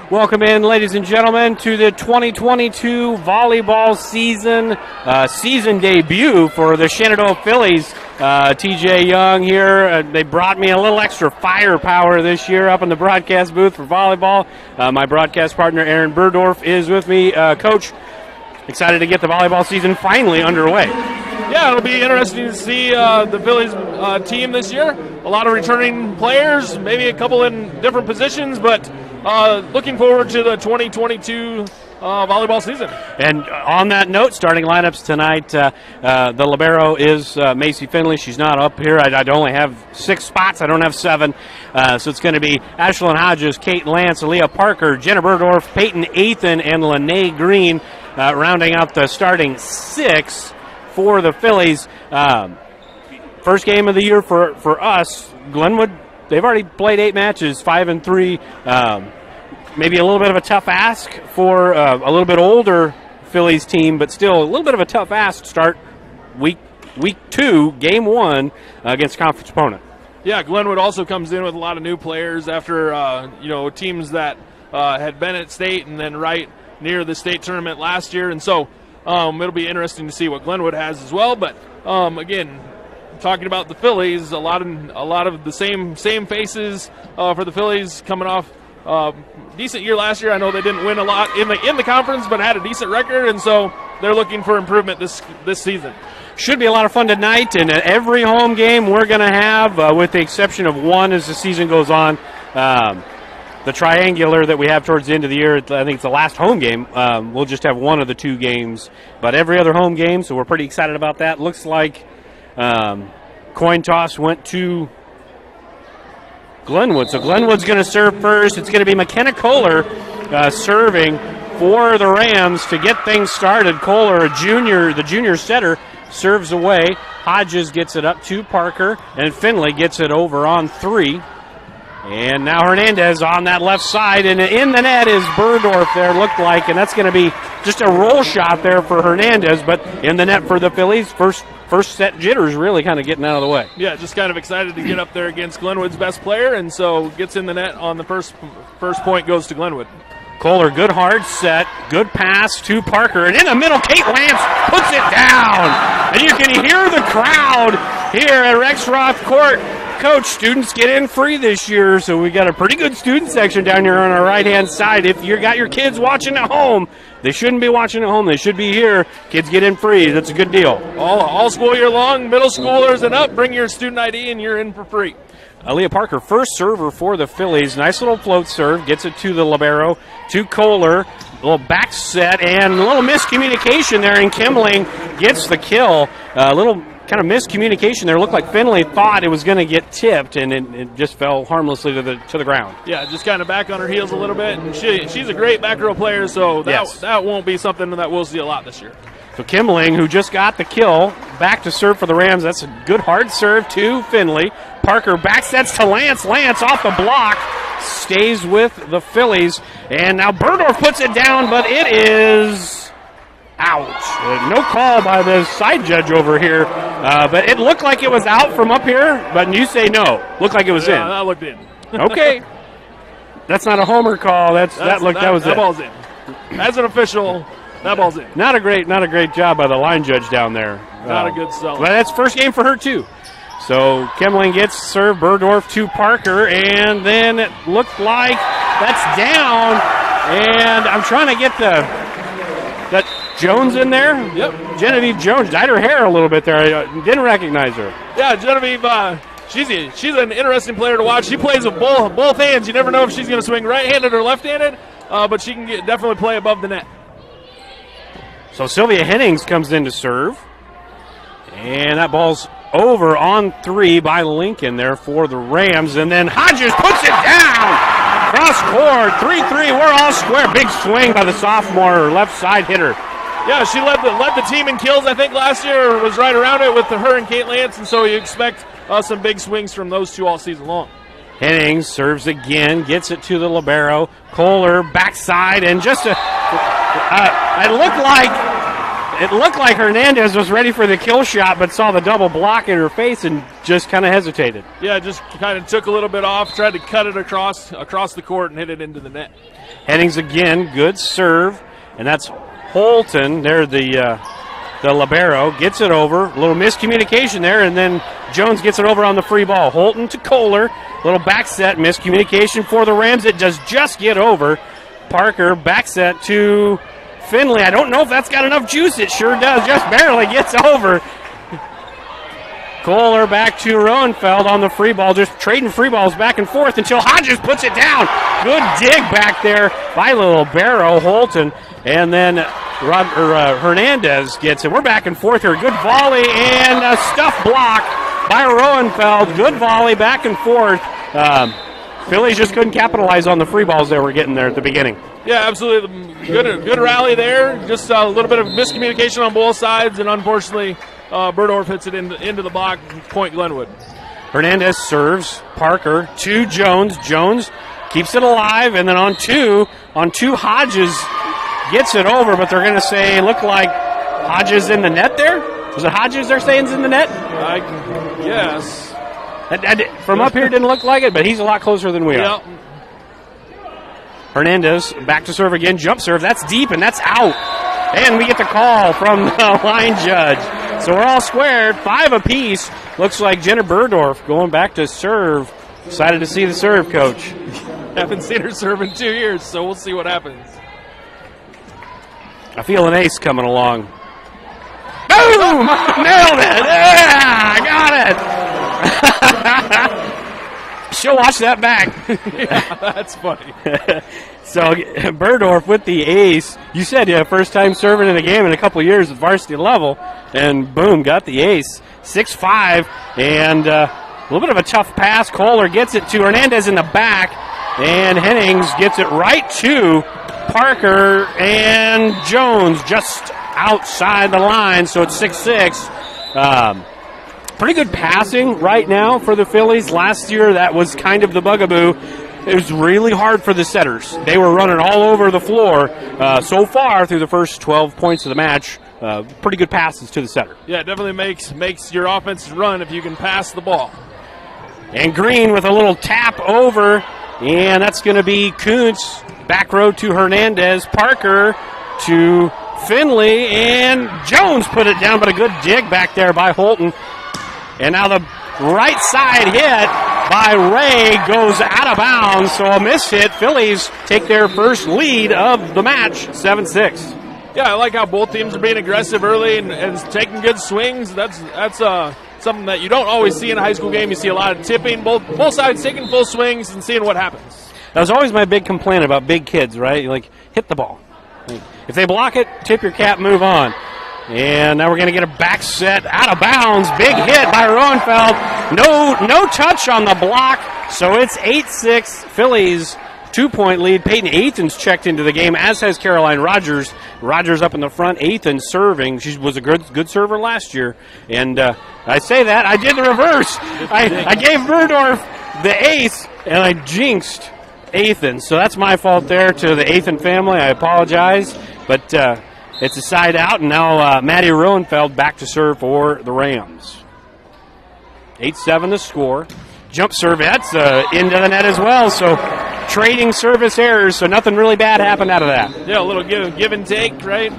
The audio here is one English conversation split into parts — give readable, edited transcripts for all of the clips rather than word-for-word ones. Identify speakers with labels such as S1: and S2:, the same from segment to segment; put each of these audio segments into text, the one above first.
S1: Welcome in, ladies and gentlemen, to the 2022 volleyball season debut for the Shenandoah Phillies. TJ Young here. They brought me a little extra firepower this year up in the broadcast booth for volleyball. My broadcast partner, Aaron Burdorf, is with me. Coach, excited to get the volleyball season finally underway.
S2: Yeah, it'll be interesting to see the Phillies team this year. A lot of returning players, maybe a couple in different positions, but looking forward to the 2022 volleyball season.
S1: And on that note, starting lineups tonight, the libero is Macy Finley. She's not up here. I only have 6 spots. I don't have 7. So it's going to be Ashlyn Hodges, Kate Lance, Aaliyah Parker, Jenna Burdorf, Peyton Athan, and Lene Green, rounding out the starting 6 for the Phillies. First game of the year for us. Glenwood, they've already played 8 matches, 5-3. Maybe a little bit of a tough ask for a little bit older Phillies team, but still a little bit of a tough ask to start week 2, game 1 against conference opponent.
S2: Yeah, Glenwood also comes in with a lot of new players after teams that had been at state and then right near the state tournament last year, and so it'll be interesting to see what Glenwood has as well. But again, talking about the Phillies, a lot of the same faces for the Phillies coming off. Decent year last year. I know they didn't win a lot in the conference, but had a decent record, and so they're looking for improvement this season.
S1: Should be a lot of fun tonight, and every home game we're going to have, with the exception of one as the season goes on. The triangular that we have towards the end of the year, I think it's the last home game. We'll just have one of the 2 games, but every other home game, so we're pretty excited about that. Looks like coin toss went to Glenwood. So Glenwood's going to serve first. It's going to be McKenna Kohler serving for the Rams to get things started. Kohler, the junior setter, serves away. Hodges gets it up to Parker, and Finley gets it over on 3. And now Hernandez on that left side, and in the net is Burdorf there, looked like, and that's going to be just a roll shot there for Hernandez, but in the net for the Phillies. First set jitters really kind of getting out of the way.
S2: Yeah, just kind of excited to get up there against Glenwood's best player, and so gets in the net on the first point, goes to Glenwood.
S1: Kohler, good hard set, good pass to Parker, and in the middle, Kate Lance puts it down. And you can hear the crowd here at Rexroth Court. Coach, students get in free this year, so we got a pretty good student section down here on our right-hand side. If you got your kids watching at home, they shouldn't be watching at home. They should be here. Kids get in free. That's a good deal.
S2: All school year long, middle schoolers and up, bring your student ID and you're in for free.
S1: Aaliyah Parker, first server for the Phillies. Nice little float serve. Gets it to the libero, to Kohler. A little back set and a little miscommunication there, and Kimling gets the kill. A little kind of miscommunication there. Looked like Finley thought it was going to get tipped, and it just fell harmlessly to the ground.
S2: Yeah, just kind of back on her heels a little bit, and she's a great back row player, so that won't be something that we'll see a lot this year.
S1: So Kimling, who just got the kill, back to serve for the Rams. That's a good hard serve to Finley. Parker back sets to Lance. Lance off the block, stays with the Phillies, and now Burdorf puts it down, but it is out. No call by the side judge over here, but it looked like it was out from up here, but you say no. Looked like it was in.
S2: Yeah, that looked in.
S1: Okay. That's not a homer call. That was it.
S2: That ball's in. As an official, that ball's in.
S1: Not a great job by the line judge down there.
S2: Not a good sell.
S1: But that's first game for her too. So Kimling gets served, Burdorf to Parker, and then it looked like that's down. And I'm trying to get that Jones in there.
S2: Yep.
S1: Genevieve Jones dyed her hair a little bit there. I didn't recognize her.
S2: Yeah, Genevieve. She's an interesting player to watch. She plays with both hands. You never know if she's going to swing right-handed or left-handed, but she can definitely play above the net.
S1: So Sylvia Hennings comes in to serve, and that ball's over on 3 by Lincoln there for the Rams, and then Hodges puts it down. Cross court, 3-3. We're all square. Big swing by the sophomore left side hitter.
S2: Yeah, she led the team in kills, I think, last year. Was right around it with her and Kate Lance, and so you expect some big swings from those two all season long.
S1: Hennings serves again, gets it to the libero. Kohler backside, and just it looked like It looked like Hernandez was ready for the kill shot, but saw the double block in her face and just kind of hesitated.
S2: Yeah, just kind of took a little bit off, tried to cut it across the court and hit it into the net.
S1: Hennings again, good serve, and that's Holton. There, the libero gets it over. A little miscommunication there, and then Jones gets it over on the free ball. Holton to Kohler, little back set miscommunication for the Rams. It does just get over. Parker back set to Finley. I don't know if that's got enough juice. It sure does. Just barely gets over. Kohler back to Roenfeld on the free ball, just trading free balls back and forth until Hodges puts it down. Good dig back there by little Barrow, Holton, and then Hernandez gets it. We're back and forth here. Good volley and a stuff block by Roenfeld. Good volley back and forth. Phillies just couldn't capitalize on the free balls they were getting there at the beginning.
S2: Yeah, absolutely. Good rally there. Just a little bit of miscommunication on both sides, and unfortunately, Berdorf hits it into the block, point Glenwood.
S1: Hernandez serves. Parker to Jones. Jones keeps it alive, and then on two, Hodges gets it over, but they're going to say, look like Hodges in the net there? Was it Hodges they're saying is in the net?
S2: Yes.
S1: From up here, didn't look like it, but he's a lot closer than we are. Hernandez back to serve again. Jump serve. That's deep, and that's out. And we get the call from the line judge. So we're all squared. 5 apiece. Looks like Jenna Berdorf going back to serve. Excited to see the serve, Coach.
S2: Haven't seen her serve in 2 years, so we'll see what happens.
S1: I feel an ace coming along. Boom! Nailed it! Yeah, I got it! She'll watch that back.
S2: Yeah, that's funny.
S1: So Berdorf with the ace. You said first time serving in a game in a couple years at varsity level, and boom, got the ace. 6-5, and a little bit of a tough pass. Kohler gets it to Hernandez in the back, and Hennings gets it right to Parker, and Jones just outside the line, so it's 6-6. Pretty good passing right now for the Phillies. Last year, that was kind of the bugaboo. It was really hard for the setters. They were running all over the floor so far through the first 12 points of the match. Pretty good passes to the setter.
S2: Yeah, it definitely makes your offense run if you can pass the ball.
S1: And Green with a little tap over, and that's going to be Kuntz. Back row to Hernandez. Parker to Finley, and Jones put it down, but a good dig back there by Holton. And now the right side hit by Ray goes out of bounds, so a miss hit. Phillies take their first lead of the match, 7-6.
S2: Yeah, I like how both teams are being aggressive early and taking good swings. That's something that you don't always see in a high school game. You see a lot of tipping, both sides taking full swings and seeing what happens.
S1: That was always my big complaint about big kids, right? Like, hit the ball. If they block it, tip your cap, move on. And now we're going to get a back set out of bounds. Big hit by Roenfeld. No touch on the block. So it's 8-6. Phillies 2-point lead. Peyton Athens checked into the game, as has Caroline Rogers. Rogers up in the front. Athens serving. She was a good server last year. And I say that. I did the reverse. I gave Berdorf the ace, and I jinxed Athens. So that's my fault there to the Athens family. I apologize. But it's a side out, and now Maddie Roenfeld back to serve for the Rams. 8-7 the score. Jump serve, that's into the net as well, so trading service errors, so nothing really bad happened out of that.
S2: Yeah, a little give and take, right?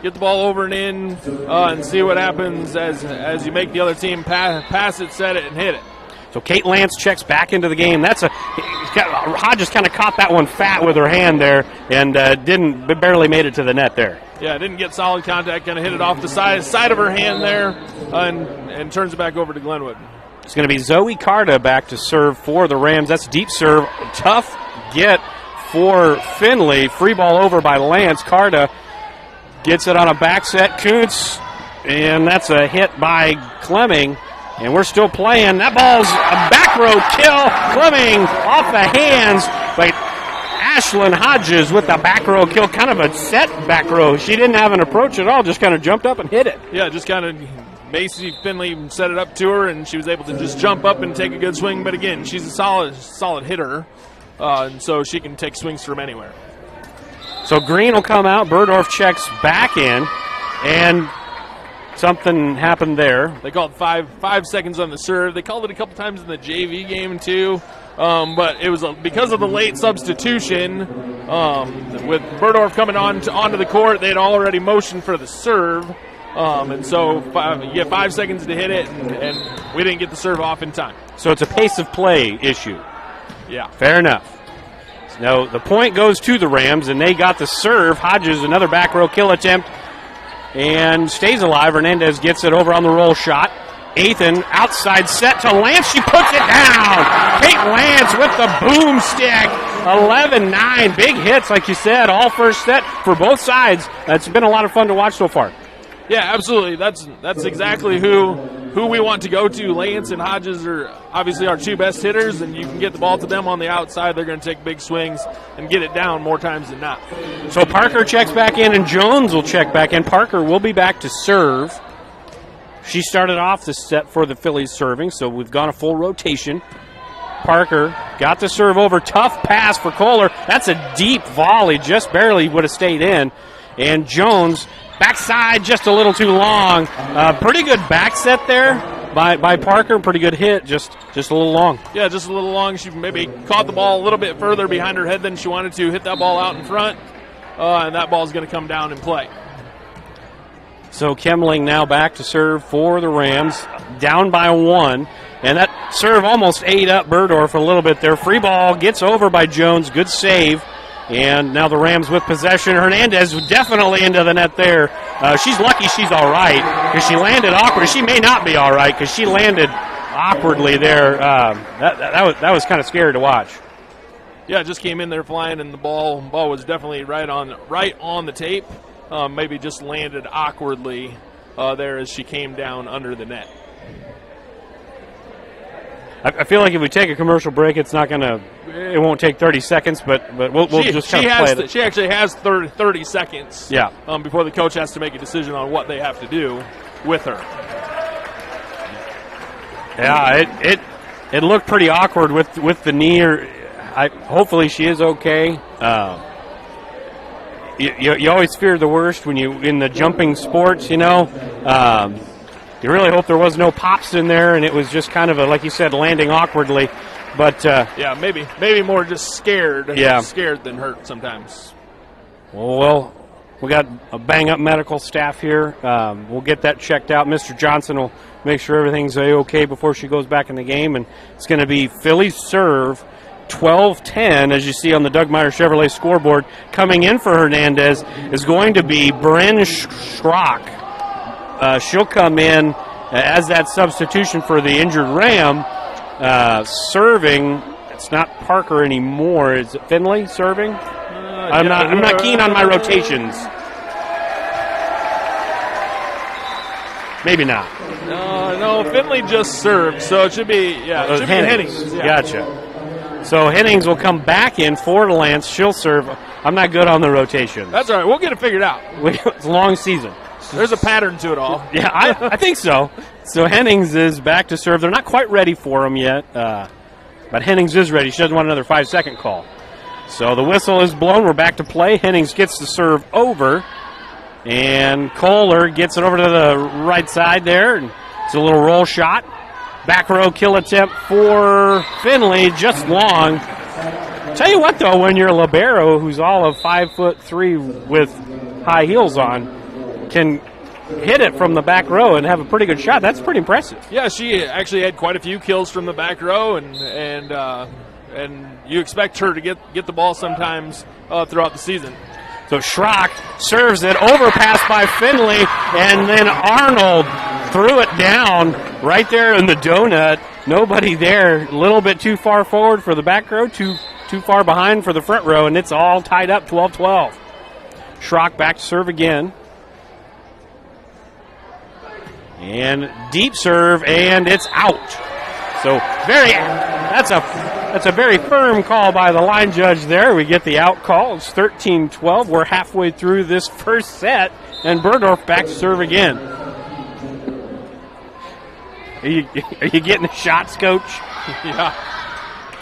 S2: Get the ball over and in and see what happens as you make the other team pass it, set it, and hit it.
S1: So Kate Lance checks back into the game. Hodges kind of caught that one fat with her hand there and barely made it to the net there.
S2: Yeah, didn't get solid contact, kind of hit it off the side of her hand there and turns it back over to Glenwood.
S1: It's going to be Zoe Carta back to serve for the Rams. That's deep serve. Tough get for Finley. Free ball over by Lance. Carta gets it on a back set. Kuntz, and that's a hit by Clemming. And we're still playing. That ball's a back row kill. Clemming off the hands. But Ashlyn Hodges with the back row kill. Kind of a set back row. She didn't have an approach at all. Just kind of jumped up and hit it.
S2: Yeah, just kind of Macy Finley set it up to her, and she was able to just jump up and take a good swing. But again, she's a solid hitter, and so she can take swings from anywhere.
S1: So Green will come out. Berdorf checks back in. And something happened there.
S2: They called 5 seconds on the serve. They called it a couple times in the JV game too, but it was because of the late substitution. With Burdorf coming onto the court, they had already motioned for the serve, and so you get 5 seconds to hit it, and we didn't get the serve off in time.
S1: So it's a pace of play issue.
S2: Yeah.
S1: Fair enough. Now the point goes to the Rams, and they got the serve. Hodges, another back row kill attempt, and stays alive. Hernandez gets it over on the roll shot. Athan outside set to Lance. She puts it down. Kate Lance with the boomstick. 11-9. Big hits, like you said, all first set for both sides. It's been a lot of fun to watch so far.
S2: Yeah, absolutely. That's exactly who we want to go to. Lance and Hodges are obviously our two best hitters, and you can get the ball to them on the outside. They're going to take big swings and get it down more times than not.
S1: So Parker checks back in, and Jones will check back in. Parker will be back to serve. She started off the set for the Phillies serving, so we've gone a full rotation. Parker got the serve over. Tough pass for Kohler. That's a deep volley, just barely would have stayed in. And Jones, backside just a little too long. Pretty good back set there by Parker. Pretty good hit, just a little long.
S2: Yeah, just a little long. She maybe caught the ball a little bit further behind her head than she wanted to. Hit that ball out in front, and that ball is going to come down and play.
S1: So Kemling now back to serve for the Rams, down by 1. And that serve almost ate up Burdorf a little bit there. Free ball gets over by Jones. Good save. And now the Rams with possession. Hernandez definitely into the net there. She's lucky she's all right because she landed awkward. She may not be all right because she landed awkwardly there. That was kind of scary to watch.
S2: Yeah, it just came in there flying, and the ball was definitely right on the tape. Maybe just landed awkwardly there as she came down under the net.
S1: I feel like if we take a commercial break, it won't take 30 seconds, but we'll just kind of play it.
S2: She actually has 30 seconds.
S1: Yeah.
S2: Before the coach has to make a decision on what they have to do with her.
S1: Yeah, it looked pretty awkward with the knee. Hopefully she is okay. You always fear the worst when you in the jumping sports, you know. You really hope there was no pops in there, and it was just kind of like you said, landing awkwardly. But
S2: yeah, maybe more just scared.
S1: Yeah.
S2: Scared than hurt sometimes.
S1: Well, we got a bang-up medical staff here. We'll get that checked out. Mr. Johnson will make sure everything's okay before she goes back in the game, and it's going to be Phillies serve. 12-10, as you see on the Doug Meyer Chevrolet scoreboard. Coming in for Hernandez is going to be Bryn Schrock. She'll come in as that substitution for the injured Ram. Serving, it's not Parker anymore. Is it Finley serving? I'm not keen on my rotations. Maybe not.
S2: No, Finley just served, so it should be Hennings.
S1: Yeah. Gotcha. So Hennings will come back in for Lance. She'll serve. I'm not good on the rotation.
S2: That's all right. We'll get it figured out.
S1: It's a long season.
S2: There's a pattern to it all.
S1: Yeah, I think so. So Hennings is back to serve. They're not quite ready for him yet, but Hennings is ready. She doesn't want another 5-second call. So the whistle is blown. We're back to play. Hennings gets the serve over, and Kohler gets it over to the right side there. And it's a little roll shot. Back row kill attempt for Finley, just long. Tell you what, though, when you're a libero who's all of 5'3" with high heels on, can hit it from the back row and have a pretty good shot. That's pretty impressive.
S2: Yeah, she actually had quite a few kills from the back row, and you expect her to get the ball sometimes throughout the season.
S1: So Schrock serves it, overpass by Finley, and then Arnold threw it down right there in the donut. Nobody there. A little bit too far forward for the back row, too far behind for the front row, and it's all tied up 12-12. Schrock back to serve again. And deep serve, and it's out. So that's a very firm call by the line judge there. We get the out call. It's 13-12. We're halfway through this first set, and Burdorf back to serve again. Are you getting the shots, Coach?
S2: Yeah.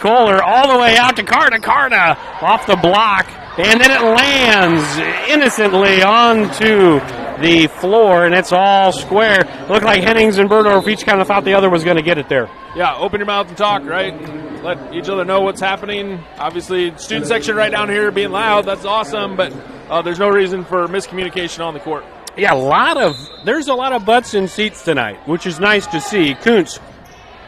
S1: Kohler all the way out to Carta off the block, and then it lands innocently onto the floor, and it's all square. It looked like Hennings and Burdorf each kind of thought the other was going to get it there.
S2: Yeah, open your mouth and talk, right? Let each other know what's happening. Obviously, student section right down here being loud, that's awesome, but there's no reason for miscommunication on the court.
S1: Yeah, there's a lot of butts in seats tonight, which is nice to see. Kuntz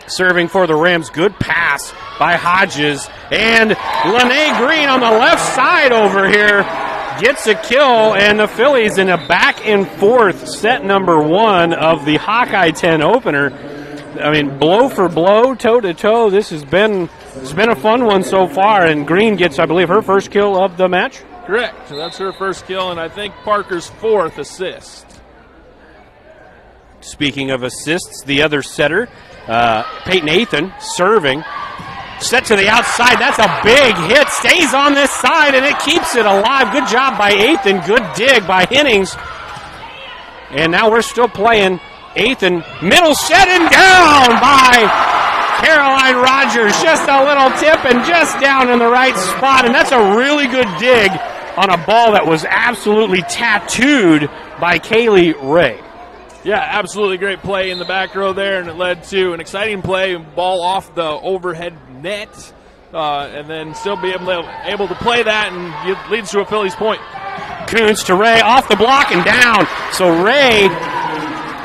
S1: serving for the Rams. Good pass by Hodges. And Lene Green on the left side over here gets a kill, and the Phillies in a back and forth set number 1 of the Hawkeye 10 opener. I mean, blow for blow, toe to toe. It's been a fun one so far, and Green gets, I believe, her first kill of the match.
S2: Correct. So that's her first kill, and I think Parker's 4th assist.
S1: Speaking of assists, the other setter, Peyton Athan, serving. Set to the outside. That's a big hit. Stays on this side, and it keeps it alive. Good job by Athan. Good dig by Hennings. And now we're still playing. Athan, middle set and down by Caroline Rogers. Just a little tip and just down in the right spot. And that's a really good dig on a ball that was absolutely tattooed by Kaylee Ray.
S2: Yeah, absolutely great play in the back row there, and it led to an exciting play, ball off the overhead net, and then still be able to play that, and it leads to a Phillies point.
S1: Kuntz to Ray, off the block and down. So Ray,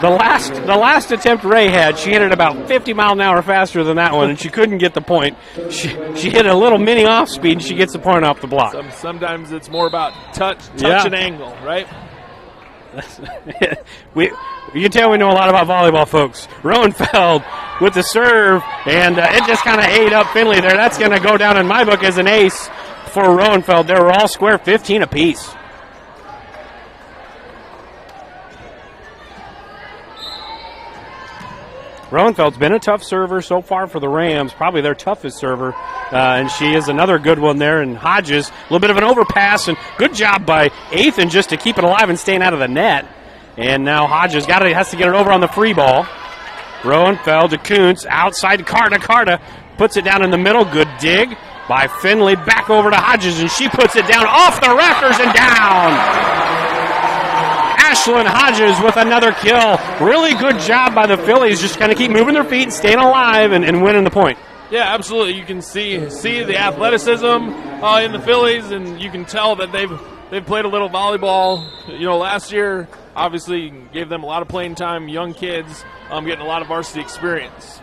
S1: the last attempt Ray had, she hit it about 50 mile an hour faster than that one, and she couldn't get the point. She hit a little mini off speed, and she gets the point off the block.
S2: Sometimes it's more about touch and angle, right?
S1: You can tell we know a lot about volleyball, folks. Roenfeld with the serve, and it just kind of ate up Finley there. That's going to go down in my book as an ace for Roenfeld. They were all square, 15 apiece. Roenfeld's been a tough server so far for the Rams, probably their toughest server, and she is another good one there. And Hodges, a little bit of an overpass, and good job by Athan just to keep it alive and staying out of the net. And now Hodges has to get it over on the free ball. Roenfeld to Kuntz, outside to Carta. Carta puts it down in the middle. Good dig by Finley. Back over to Hodges, and she puts it down off the rafters and down. Ashlyn Hodges with another kill. Really good job by the Phillies, just kind of keep moving their feet, staying alive, and winning the point.
S2: Yeah, absolutely. You can see the athleticism in the Phillies, and you can tell that they've played a little volleyball. Last year obviously gave them a lot of playing time. Young kids getting a lot of varsity experience.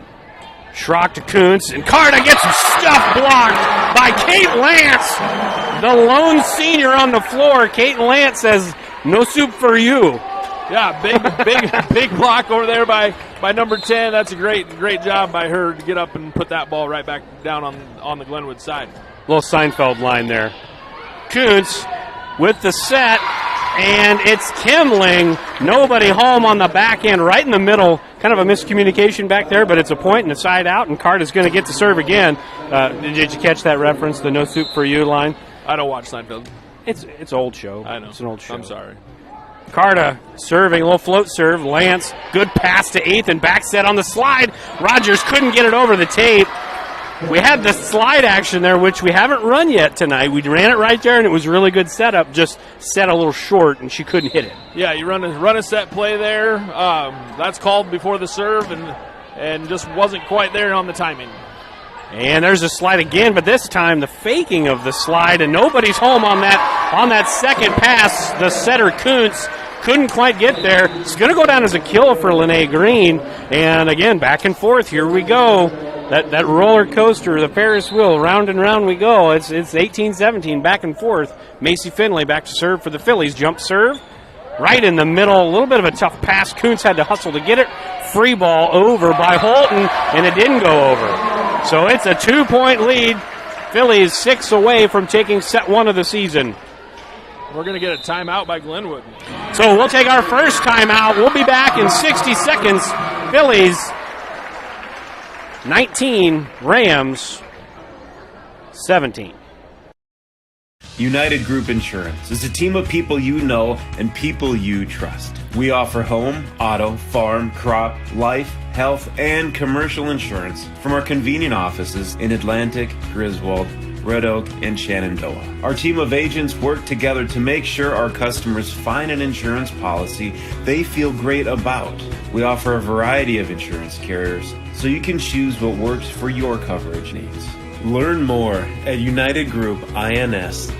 S1: Schrock to Kuntz, and Carta gets some stuff blocked by Kate Lance, the lone senior on the floor. Kate Lance says, "No soup for you."
S2: Yeah, big block over there by number 10. That's a great job by her to get up and put that ball right back down on the Glenwood side.
S1: Little Seinfeld line there. Kuntz with the set, and it's Kimling. Nobody home on the back end, right in the middle. Kind of a miscommunication back there, but it's a point and a side out, and Carter's going to get to serve again. Did you catch that reference, the "no soup for you" line?
S2: I don't watch Seinfeld.
S1: It's old show.
S2: I know.
S1: It's an old show.
S2: I'm sorry.
S1: Carta serving, a little float serve. Lance, good pass to Athan. Back set on the slide. Rogers couldn't get it over the tape. We had the slide action there, which we haven't run yet tonight. We ran it right there, and it was a really good setup. Just set a little short, and she couldn't hit it.
S2: Yeah, you run a set play there. That's called before the serve, and just wasn't quite there on the timing.
S1: And there's a slide again, but this time the faking of the slide, and nobody's home on that second pass. The setter, Kuntz, couldn't quite get there. It's going to go down as a kill for Lene Green. And again, back and forth. Here we go. That roller coaster, the Ferris wheel, round and round we go. It's 18-17, back and forth. Macy Finley back to serve for the Phillies. Jump serve. Right in the middle, a little bit of a tough pass. Kuntz had to hustle to get it. Free ball over by Holton, and it didn't go over. So it's a 2-point lead. Phillies 6 away from taking set 1 of the season.
S2: We're going to get a timeout by Glenwood.
S1: So we'll take our first timeout. We'll be back in 60 seconds. Phillies 19, Rams 17.
S3: United Group Insurance is a team of people you know and people you trust. We offer home, auto, farm, crop, life, health, and commercial insurance from our convenient offices in Atlantic, Griswold, Red Oak, and Shenandoah. Our team of agents work together to make sure our customers find an insurance policy they feel great about. We offer a variety of insurance carriers, so you can choose what works for your coverage needs. Learn more at United Group INS.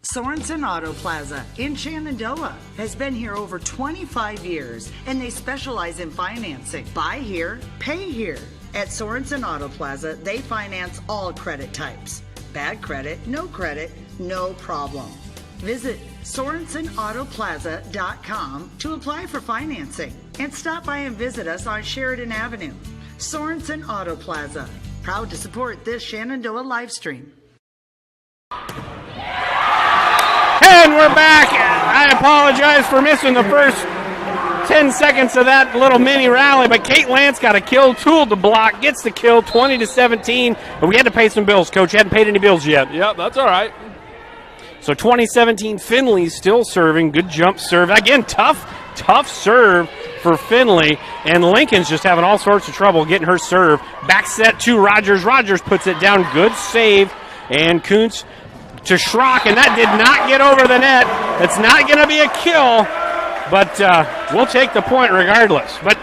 S4: Sorensen Auto Plaza in Shenandoah has been here over 25 years, and they specialize in financing. Buy here, pay here. At Sorensen Auto Plaza, they finance all credit types. Bad credit, no problem. Visit SorensenAutoplaza.com to apply for financing, and stop by and visit us on Sheridan Avenue. Sorensen Auto Plaza, proud to support this Shenandoah live stream.
S1: And we're back. I apologize for missing the first 10 seconds of that little mini rally, but Kate Lance got a kill, tooled the block, gets the kill, 20-17. But we had to pay some bills, Coach. Hadn't paid any bills yet.
S2: Yep, that's all right.
S1: So 2017, Finley's still serving. Good jump serve. Again, tough serve for Finley. And Lincoln's just having all sorts of trouble getting her serve. Back set to Rogers. Rogers puts it down. Good save. And Kuntz to Schrock, and that did not get over the net. It's not going to be a kill, but we'll take the point regardless. But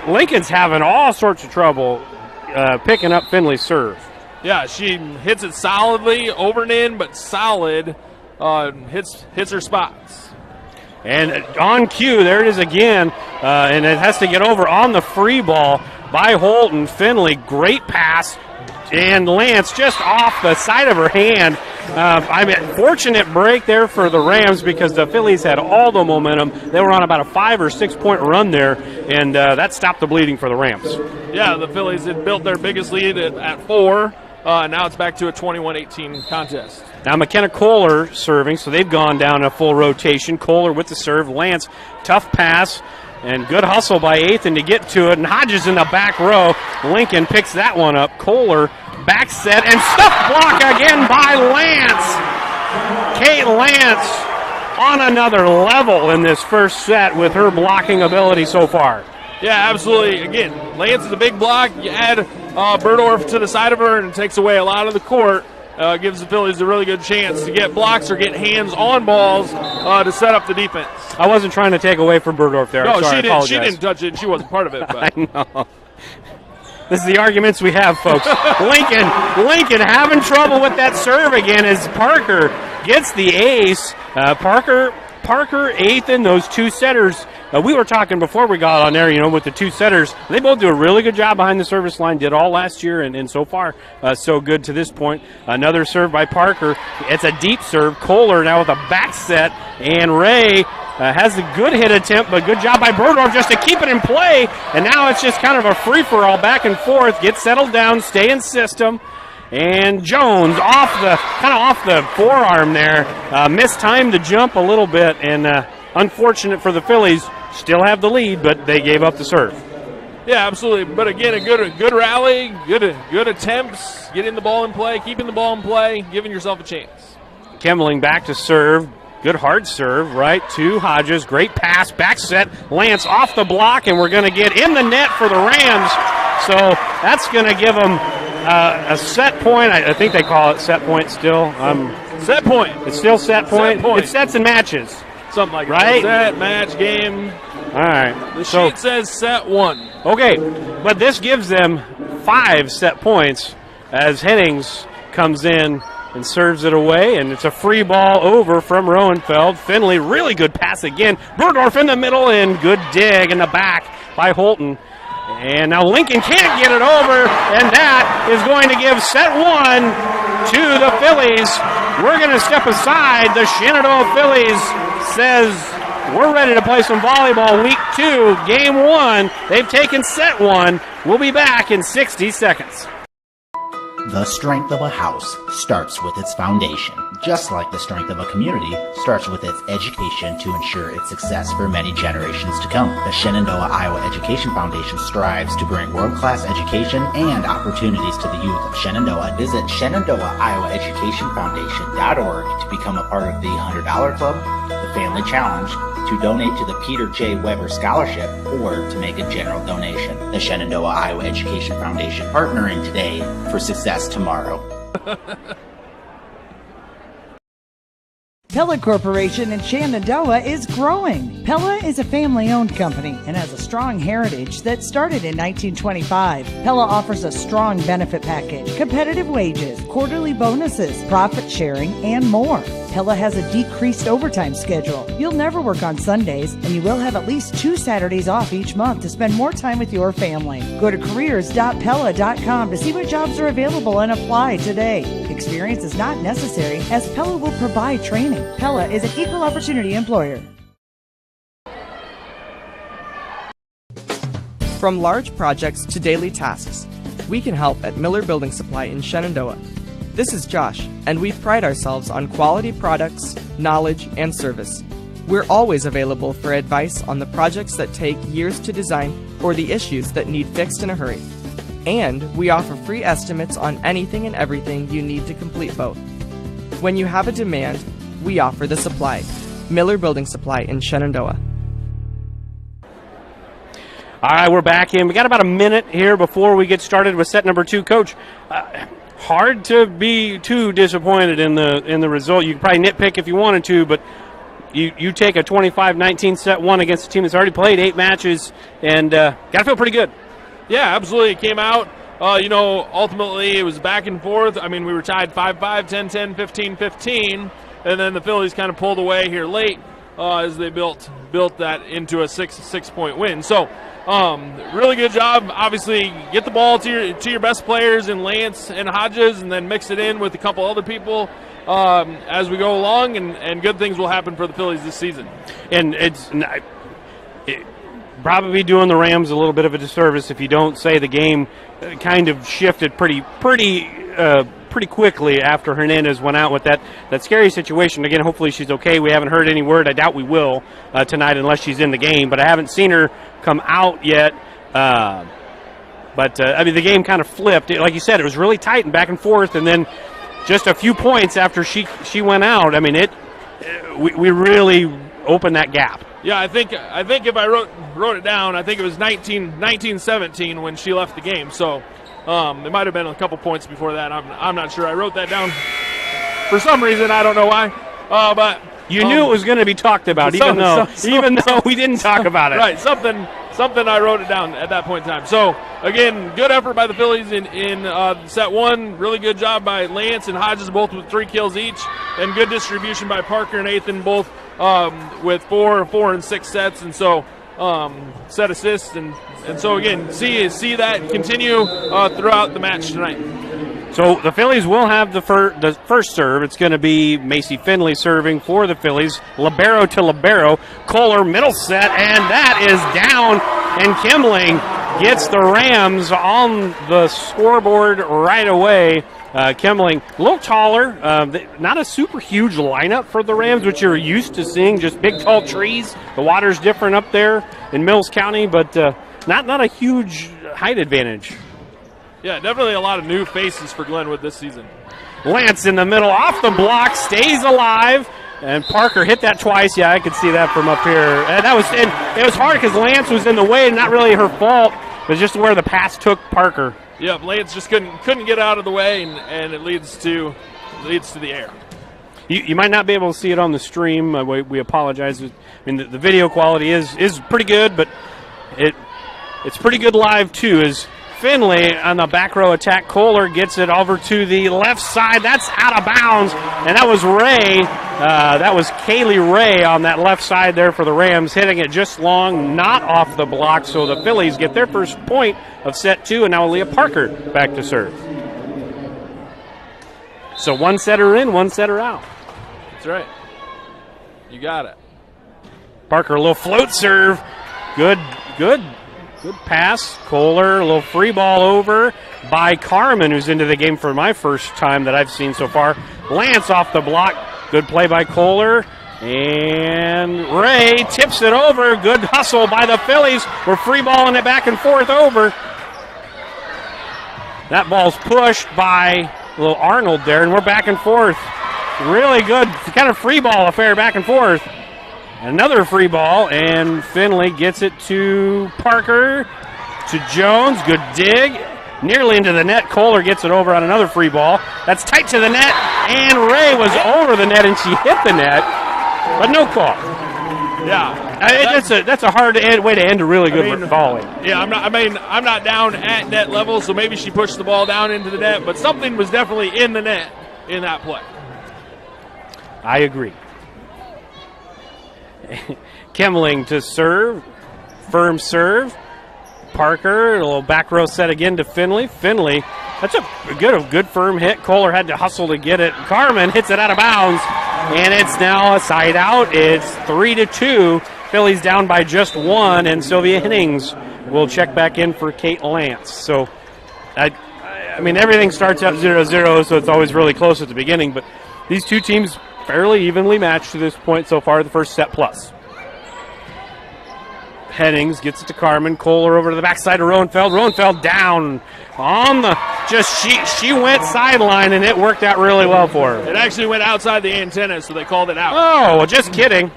S1: Lincoln's having all sorts of trouble picking up Finley's serve.
S2: Yeah, she hits it solidly, over and in, but solid. Hits her spots.
S1: And on cue, there it is again, and it has to get over on the free ball by Holton. Finley, great pass, and Lance just off the side of her hand. Fortunate break there for the Rams because the Phillies had all the momentum. They were on about a 5 or 6 point run there, and that stopped the bleeding for the Rams.
S2: Yeah, the Phillies had built their biggest lead at 4. Now it's back to a 21-18 contest.
S1: Now McKenna Kohler serving, so they've gone down a full rotation. Kohler with the serve. Lance, tough pass, and good hustle by Athan to get to it. And Hodges in the back row. Lincoln picks that one up. Kohler back set and stuff block again by Lance. Kate Lance on another level in this first set with her blocking ability so far.
S2: Yeah, absolutely. Again, Lance is a big block. You add Berdorf to the side of her and it takes away a lot of the court. Gives the Phillies a really good chance to get blocks or get hands on balls to set up the defense.
S1: I wasn't trying to take away from Berdorf there.
S2: No,
S1: sorry,
S2: she didn't touch it. She wasn't part of it. But.
S1: I know. This is the arguments we have, folks. Lincoln having trouble with that serve again as Parker gets the ace. Parker, Athan, those two setters. We were talking before we got on there, with the two setters. They both do a really good job behind the service line, did all last year, and so far, so good to this point. Another serve by Parker. It's a deep serve. Kohler now with a back set, and Ray has a good hit attempt, but good job by Berdorf just to keep it in play. And now it's just kind of a free-for-all back and forth. Get settled down, stay in system. And Jones off the forearm there. Mistimed the jump a little bit, and unfortunate for the Phillies. Still have the lead, but they gave up the serve.
S2: Yeah, absolutely. But again, a good rally, good attempts, getting the ball in play, keeping the ball in play, giving yourself a chance.
S1: Kemmeling back to serve. Good hard serve, right to Hodges. Great pass, back set. Lance off the block, and we're going to get in the net for the Rams. So that's going to give them a set point. I think they call it set point still.
S2: Set point.
S1: It's still set point.
S2: Set point.
S1: It's sets and matches.
S2: Something like
S1: right?
S2: That. Set, match, game.
S1: All right.
S2: The sheet says set 1.
S1: Okay, but this gives them 5 set points as Hennings comes in and serves it away, and it's a free ball over from Roenfeld. Finley, really good pass again. Berdorf in the middle, and good dig in the back by Holton. And now Lincoln can't get it over, and that is going to give set 1 to the Phillies. We're going to step aside. The Shenandoah Phillies says we're ready to play some volleyball. Week 2, game 1. They've taken set 1. We'll be back in 60 seconds.
S5: The strength of a house starts with its foundation, just like the strength of a community starts with its education to ensure its success for many generations to come. The Shenandoah, Iowa Education Foundation strives to bring world-class education and opportunities to the youth of Shenandoah. Visit ShenandoahIowaEducationFoundation.org to become a part of the $100 Club, the family challenge, to donate to the Peter J. Weber Scholarship, or to make a general donation. The Shenandoah Iowa Education Foundation, partnering today for success tomorrow.
S4: Pella Corporation in Shenandoah is growing. Pella is a family-owned company and has a strong heritage that started in 1925. Pella offers a strong benefit package, competitive wages, quarterly bonuses, profit sharing, and more. Pella has a decreased overtime schedule. You'll never work on Sundays, and you will have at least 2 Saturdays off each month to spend more time with your family. Go to careers.pella.com to see what jobs are available and apply today. Experience is not necessary, as Pella will provide training. Pella is an equal opportunity employer.
S6: From large projects to daily tasks, we can help at Miller Building Supply in Shenandoah. This is Josh, and we pride ourselves on quality products, knowledge, and service. We're always available for advice on the projects that take years to design or the issues that need fixed in a hurry. And we offer free estimates on anything and everything you need to complete both. When you have a demand, we offer the supply. Miller Building Supply in Shenandoah.
S1: All right, we're back in. We got about a minute here before we get started with set number 2. Coach, hard to be too disappointed in the result. You could probably nitpick if you wanted to, but you take a 25-19 set 1 against a team that's already played 8 matches, and got to feel pretty good.
S2: Yeah, absolutely. It came out. Ultimately it was back and forth. I mean, we were tied 5-5, 10-10, 15-15, and then the Phillies kind of pulled away here late as they built that into a 6-point win. So, really good job. Obviously, get the ball to your best players in Lance and Hodges, and then mix it in with a couple other people as we go along, and good things will happen for the Phillies this season. And
S1: it's probably doing the Rams a little bit of a disservice if you don't say the game kind of shifted pretty quickly after Hernandez went out with that scary situation. Again, hopefully she's okay. We haven't heard any word. I doubt we will tonight unless she's in the game, but I haven't seen her come out yet. The game kind of flipped. Like you said, it was really tight and back and forth, and then just a few points after she went out, I mean, we really opened that gap.
S2: Yeah, I think if I wrote it down, I think it was 19-17 when she left the game. So it might have been a couple points before that. I'm not sure. I wrote that down for some reason. I don't know why. But
S1: you knew it was going to be talked about, even though we didn't talk about it.
S2: Right. Something. I wrote it down at that point in time. So again, good effort by the Phillies in set 1. Really good job by Lance and Hodges, both with 3 kills each, and good distribution by Parker and Nathan, both with 4 and 6 sets, and so set assists, and so again, see that continue throughout the match tonight.
S1: So the Phillies will have the first serve. It's going to be Macy Finley serving for the Phillies. Libero to libero. Kohler middle set, and that is down. And Kimling gets the Rams on the scoreboard right away. Kimling, a little taller, not a super huge lineup for the Rams, which you're used to seeing, just big, tall trees. The water's different up there in Mills County, but not a huge height advantage.
S2: Yeah, definitely a lot of new faces for Glenwood this season.
S1: Lance in the middle, off the block, stays alive, and Parker hit that twice. Yeah, I could see that from up here. And it was hard because Lance was in the way, not really her fault, but just where the pass took Parker.
S2: Yeah, Lance just couldn't get out of the way, and it leads to the air.
S1: You might not be able to see it on the stream. We apologize. I mean, the video quality is pretty good, but it's pretty good live too. As Finley on the back row attack, Kohler gets it over to the left side. That's out of bounds, and that was Ray. That was Kaylee Ray on that left side there for the Rams, hitting it just long, not off the block. So the Phillies get their first point of set 2, and now Leah Parker back to serve. So one setter in, one setter out.
S2: That's right. You got it.
S1: Parker, a little float serve. Good pass. Kohler, a little free ball over by Carmen, who's into the game for my first time that I've seen so far. Lance off the block. Good play by Kohler. And Ray tips it over. Good hustle by the Phillies. We're free balling it back and forth over. That ball's pushed by little Arnold there, and we're back and forth. Really good kind of free ball affair back and forth. Another free ball, and Finley gets it to Parker, to Jones. Good dig. Nearly into the net. Kohler gets it over on another free ball. That's tight to the net, and Ray was over the net, and she hit the net, but no call.
S2: Yeah,
S1: that's a hard way to end a really good volley.
S2: Yeah, I'm not down at net level, so maybe she pushed the ball down into the net, but something was definitely in the net in that play.
S1: I agree. Kemling to serve, firm serve. Parker, a little back row set again to Finley. Finley, that's a good firm hit. Kohler had to hustle to get it. Carmen hits it out of bounds, and it's now a side out. It's 3-2. Phillies down by just one, and Sylvia Hennings will check back in for Kate Lance. So, I mean, everything starts out 0-0, so it's always really close at the beginning, but these two teams fairly evenly matched to this point so far, the first set plus. Hennings gets it to Carmen. Kohler over to the backside of Roenfeld. Roenfeld down on the she went sideline, and it worked out really well for her.
S2: It actually went outside the antenna, so they called it out.
S1: Oh, well, just kidding.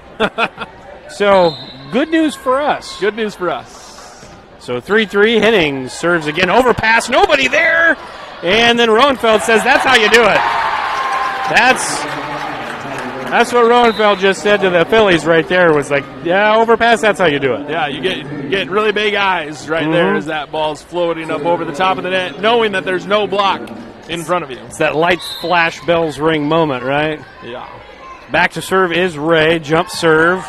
S1: So, good news for us.
S2: Good news for us.
S1: So 3-3. Hennings serves again. Overpass. Nobody there. And then Roenfeld says, that's how you do it. That's what Roenfeld just said to the Phillies right there. Was like, yeah, overpass, that's how you do it.
S2: Yeah, you get really big eyes right there as that ball's floating up over the top of the net, knowing that there's no block in front of you.
S1: It's that lights flash, bells ring moment, right?
S2: Yeah.
S1: Back to serve is Ray. Jump serve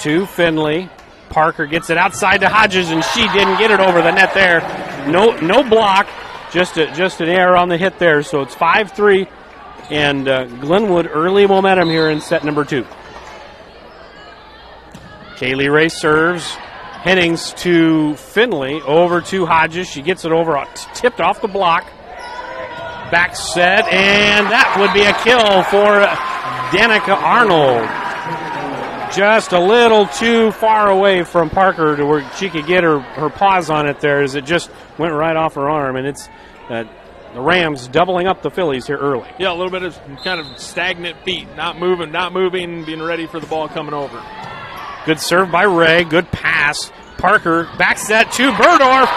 S1: to Finley. Parker gets it outside to Hodges, and she didn't get it over the net there. No block, just an error on the hit there. So it's 5-3. And Glenwood early momentum here in set number 2. Kaylee Ray serves. Hennings to Finley. Over to Hodges. She gets it over, tipped off the block. Back set, and that would be a kill for Danica Arnold. Just a little too far away from Parker to where she could get her paws on it there, as it just went right off her arm. And it's the Rams doubling up the Phillies here early.
S2: Yeah, a little bit of kind of stagnant feet, not moving, being ready for the ball coming over.
S1: Good serve by Ray, good pass. Parker backs that to Burdorf,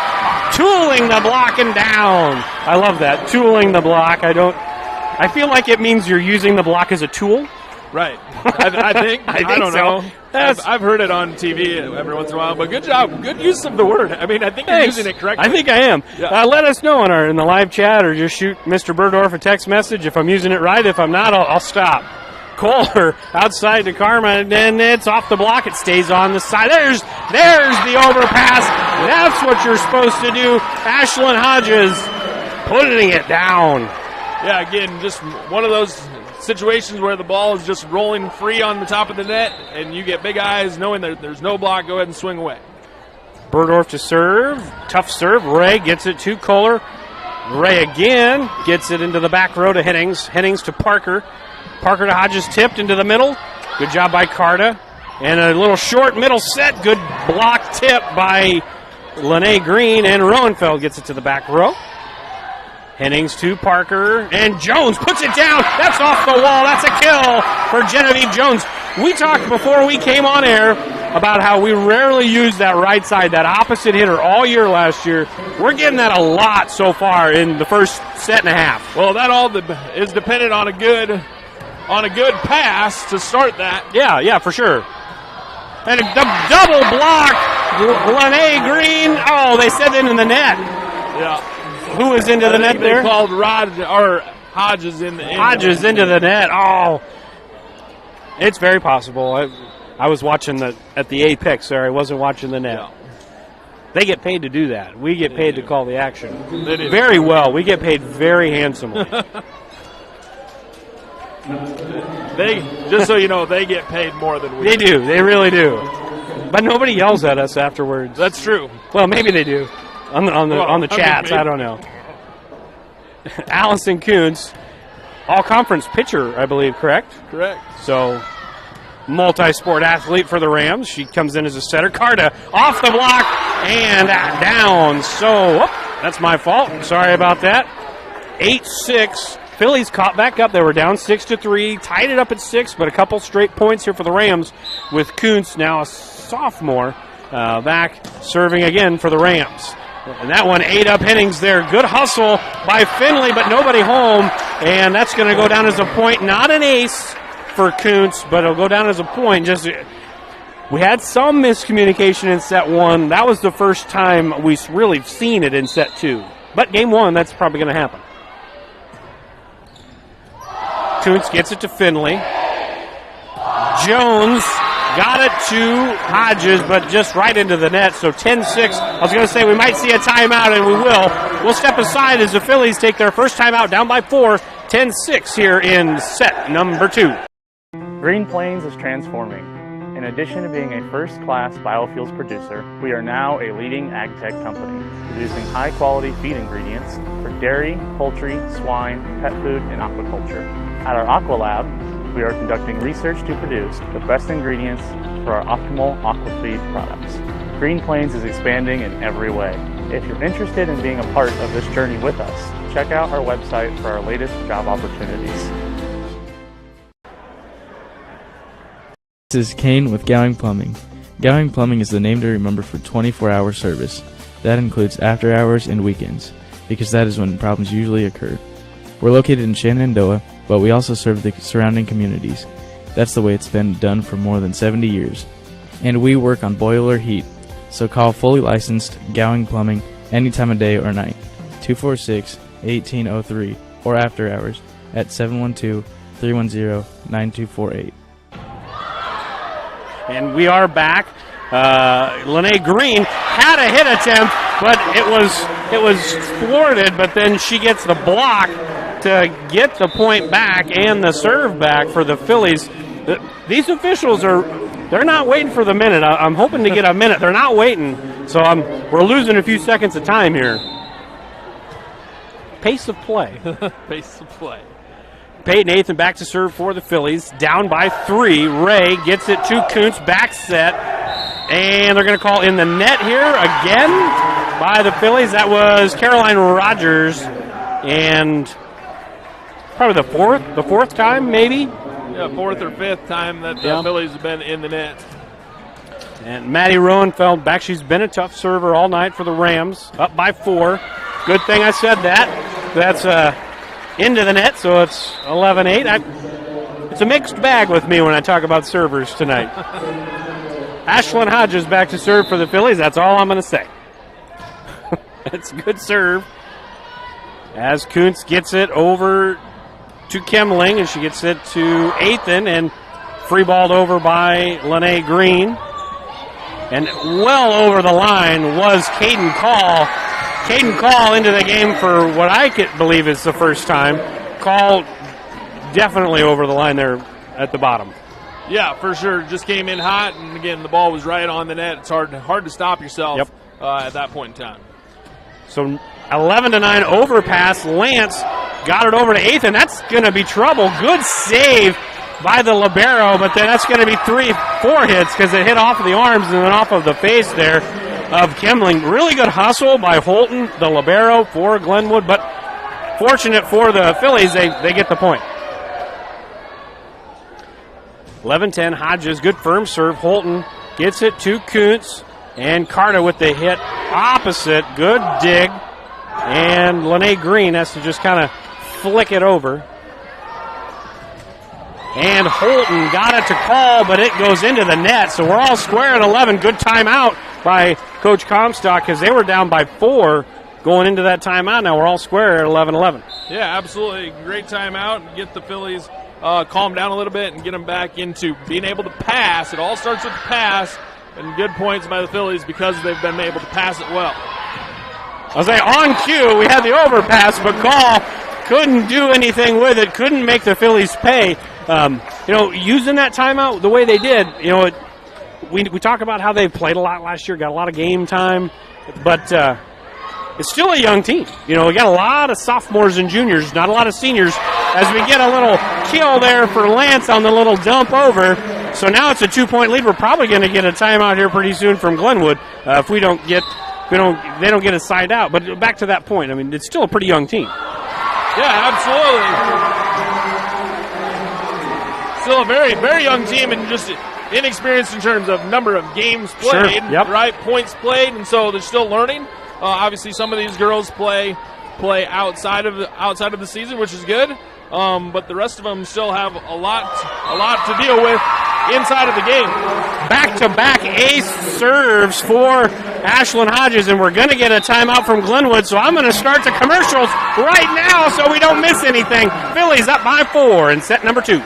S1: tooling the block and down. I love that, tooling the block. I feel like it means you're using the block as a tool.
S2: Right. I think. I don't know. I've heard it on TV every once in a while, but good job. Good use of the word. I mean, I think you're using it correctly.
S1: I think I am. Yeah. Let us know in the live chat, or just shoot Mr. Burdorf a text message if I'm using it right. If I'm not, I'll stop. Kohler outside to Carmen, and it's off the block. It stays on the side. There's the overpass. That's what you're supposed to do. Ashlyn Hodges putting it down.
S2: Yeah, again, just one of those situations where the ball is just rolling free on the top of the net, and you get big eyes knowing that there's no block. Go ahead and swing away.
S1: Burdorf to serve. Tough serve. Ray gets it to Kohler. Ray again gets it into the back row to Hennings. Hennings to Parker. Parker to Hodges, tipped into the middle. Good job by Carta. And a little short middle set. Good block tip by Lene Green, and Roenfeld gets it to the back row. Hennings to Parker, and Jones puts it down. That's off the wall. That's a kill for Genevieve Jones. We talked before we came on air about how we rarely use that right side, that opposite hitter, all year last year. We're getting that a lot so far in the first set and a half.
S2: Well, that all is dependent on a good pass to start that.
S1: Yeah, for sure. And a double block. Lene Green. Oh, they set it in the net.
S2: Yeah.
S1: Who was into the net there?
S2: They called Hodges in the
S1: Hodges into the net. Oh, it's very possible. I was watching at the apex there. I wasn't watching the net. Yeah. They get paid to do that. We get paid to call the action.
S2: They do.
S1: Very well. We get paid very handsomely.
S2: Just so you know, they get paid more than we
S1: do. They do. They really do. But nobody yells at us afterwards.
S2: That's true.
S1: Well, maybe they do. On the chats, I don't know. Allison Kuntz, all-conference pitcher, I believe, correct?
S2: Correct.
S1: So, multi-sport athlete for the Rams. She comes in as a setter. Carta off the block and down. So, that's my fault. Sorry about that. 8-6 Phillies caught back up. They were down 6-3, tied it up at 6, but a couple straight points here for the Rams with Kuntz, now a sophomore, back serving again for the Rams. And that one ate up innings there. Good hustle by Finley, but nobody home. And that's going to go down as a point. Not an ace for Kuntz, but it'll go down as a point. We had some miscommunication in set 1. That was the first time we've really seen it in set 2. But game 1, that's probably going to happen. Kuntz gets it to Finley. Jones got it to Hodges, but just right into the net. So 10-6. I was going to say we might see a timeout, and we will. We'll step aside as the Phillies take their first timeout down by 4. 10-6 here in set number 2.
S7: Green Plains is transforming. In addition to being a first-class biofuels producer, we are now a leading ag tech company, producing high-quality feed ingredients for dairy, poultry, swine, pet food, and aquaculture. At our Aqua Lab, we are conducting research to produce the best ingredients for our optimal aquafeed products. Green Plains is expanding in every way. If you're interested in being a part of this journey with us, check out our website for our latest job opportunities.
S8: This is Kane with Gowing Plumbing. Gowing Plumbing is the name to remember for 24-hour service. That includes after hours and weekends, because that is when problems usually occur. We're located in Shenandoah, but we also serve the surrounding communities. That's the way it's been done for more than 70 years. And we work on boiler heat, so call fully licensed Gowing Plumbing any time of day or night. 246-1803 or after hours at 712-310-9248.
S1: And we are back. Lene Green had a hit attempt, but it was thwarted, but then she gets the block to get the point back and the serve back for the Phillies. These officials they're not waiting for the minute. I'm hoping to get a minute. They're not waiting, so we're losing a few seconds of time here. Pace of play.
S2: Pace of play.
S1: Peyton Nathan back to serve for the Phillies. Down by 3. Ray gets it to Kuntz. Back set. And they're going to call in the net here again by the Phillies. That was Caroline Rogers. And probably the fourth time, maybe?
S2: Yeah, 4th or 5th time that the Phillies have been in the net.
S1: And Maddie Roenfeld back. She's been a tough server all night for the Rams. Up by 4. Good thing I said that. That's into the net, so it's 11-8. It's a mixed bag with me when I talk about servers tonight. Ashlyn Hodges back to serve for the Phillies. That's all I'm going to say. It's a good serve. As Kuntz gets it over to Kemling, and she gets it to Athan, and free balled over by Lene Green. And well over the line was Caden Call. Caden Call into the game for what I could believe is the first time. Call definitely over the line there at the bottom.
S2: Yeah, for sure. Just came in hot, and again, the ball was right on the net. It's hard to stop yourself at that point in time.
S1: So 11-9 overpass. Lance got it over to Athan. That's going to be trouble. Good save by the libero, but then that's going to be 3-4 hits because it hit off of the arms and then off of the face there of Kemling. Really good hustle by Holton, the libero for Glenwood, but fortunate for the Phillies, they get the point. 11-10, Hodges, good firm serve. Holton gets it to Kuntz, and Carter with the hit opposite. Good dig, and Lene Green has to just kind of flick it over. And Holton got it to Call, but it goes into the net. So we're all square at 11. Good timeout by Coach Comstock because they were down by 4 going into that timeout. Now we're all square at 11-11.
S2: Yeah, absolutely. Great timeout. Get the Phillies calm down a little bit and get them back into being able to pass. It all starts with the pass, and good points by the Phillies because they've been able to pass it well.
S1: I'll say on cue, we had the overpass, but Call couldn't do anything with it, couldn't make the Phillies pay. Using that timeout the way they did, we talk about how they played a lot last year, got a lot of game time, but it's still a young team. We got a lot of sophomores and juniors, not a lot of seniors, as we get a little kill there for Lance on the little dump over. So now it's a 2-point lead. We're probably going to get a timeout here pretty soon from Glenwood if they don't get a side out. But back to that point, it's still a pretty young team.
S2: Yeah, absolutely. Still a very, very young team and just inexperienced in terms of number of games played,
S1: Sure. Yep.
S2: right? Points played, and so they're still learning. Obviously, some of these girls play outside of the season, which is good. But the rest of them still have a lot to deal with inside of the game.
S1: Back-to-back ace serves for Ashlyn Hodges, and we're going to get a timeout from Glenwood, so I'm going to start the commercials right now so we don't miss anything. Phillies up by 4 in set number 2.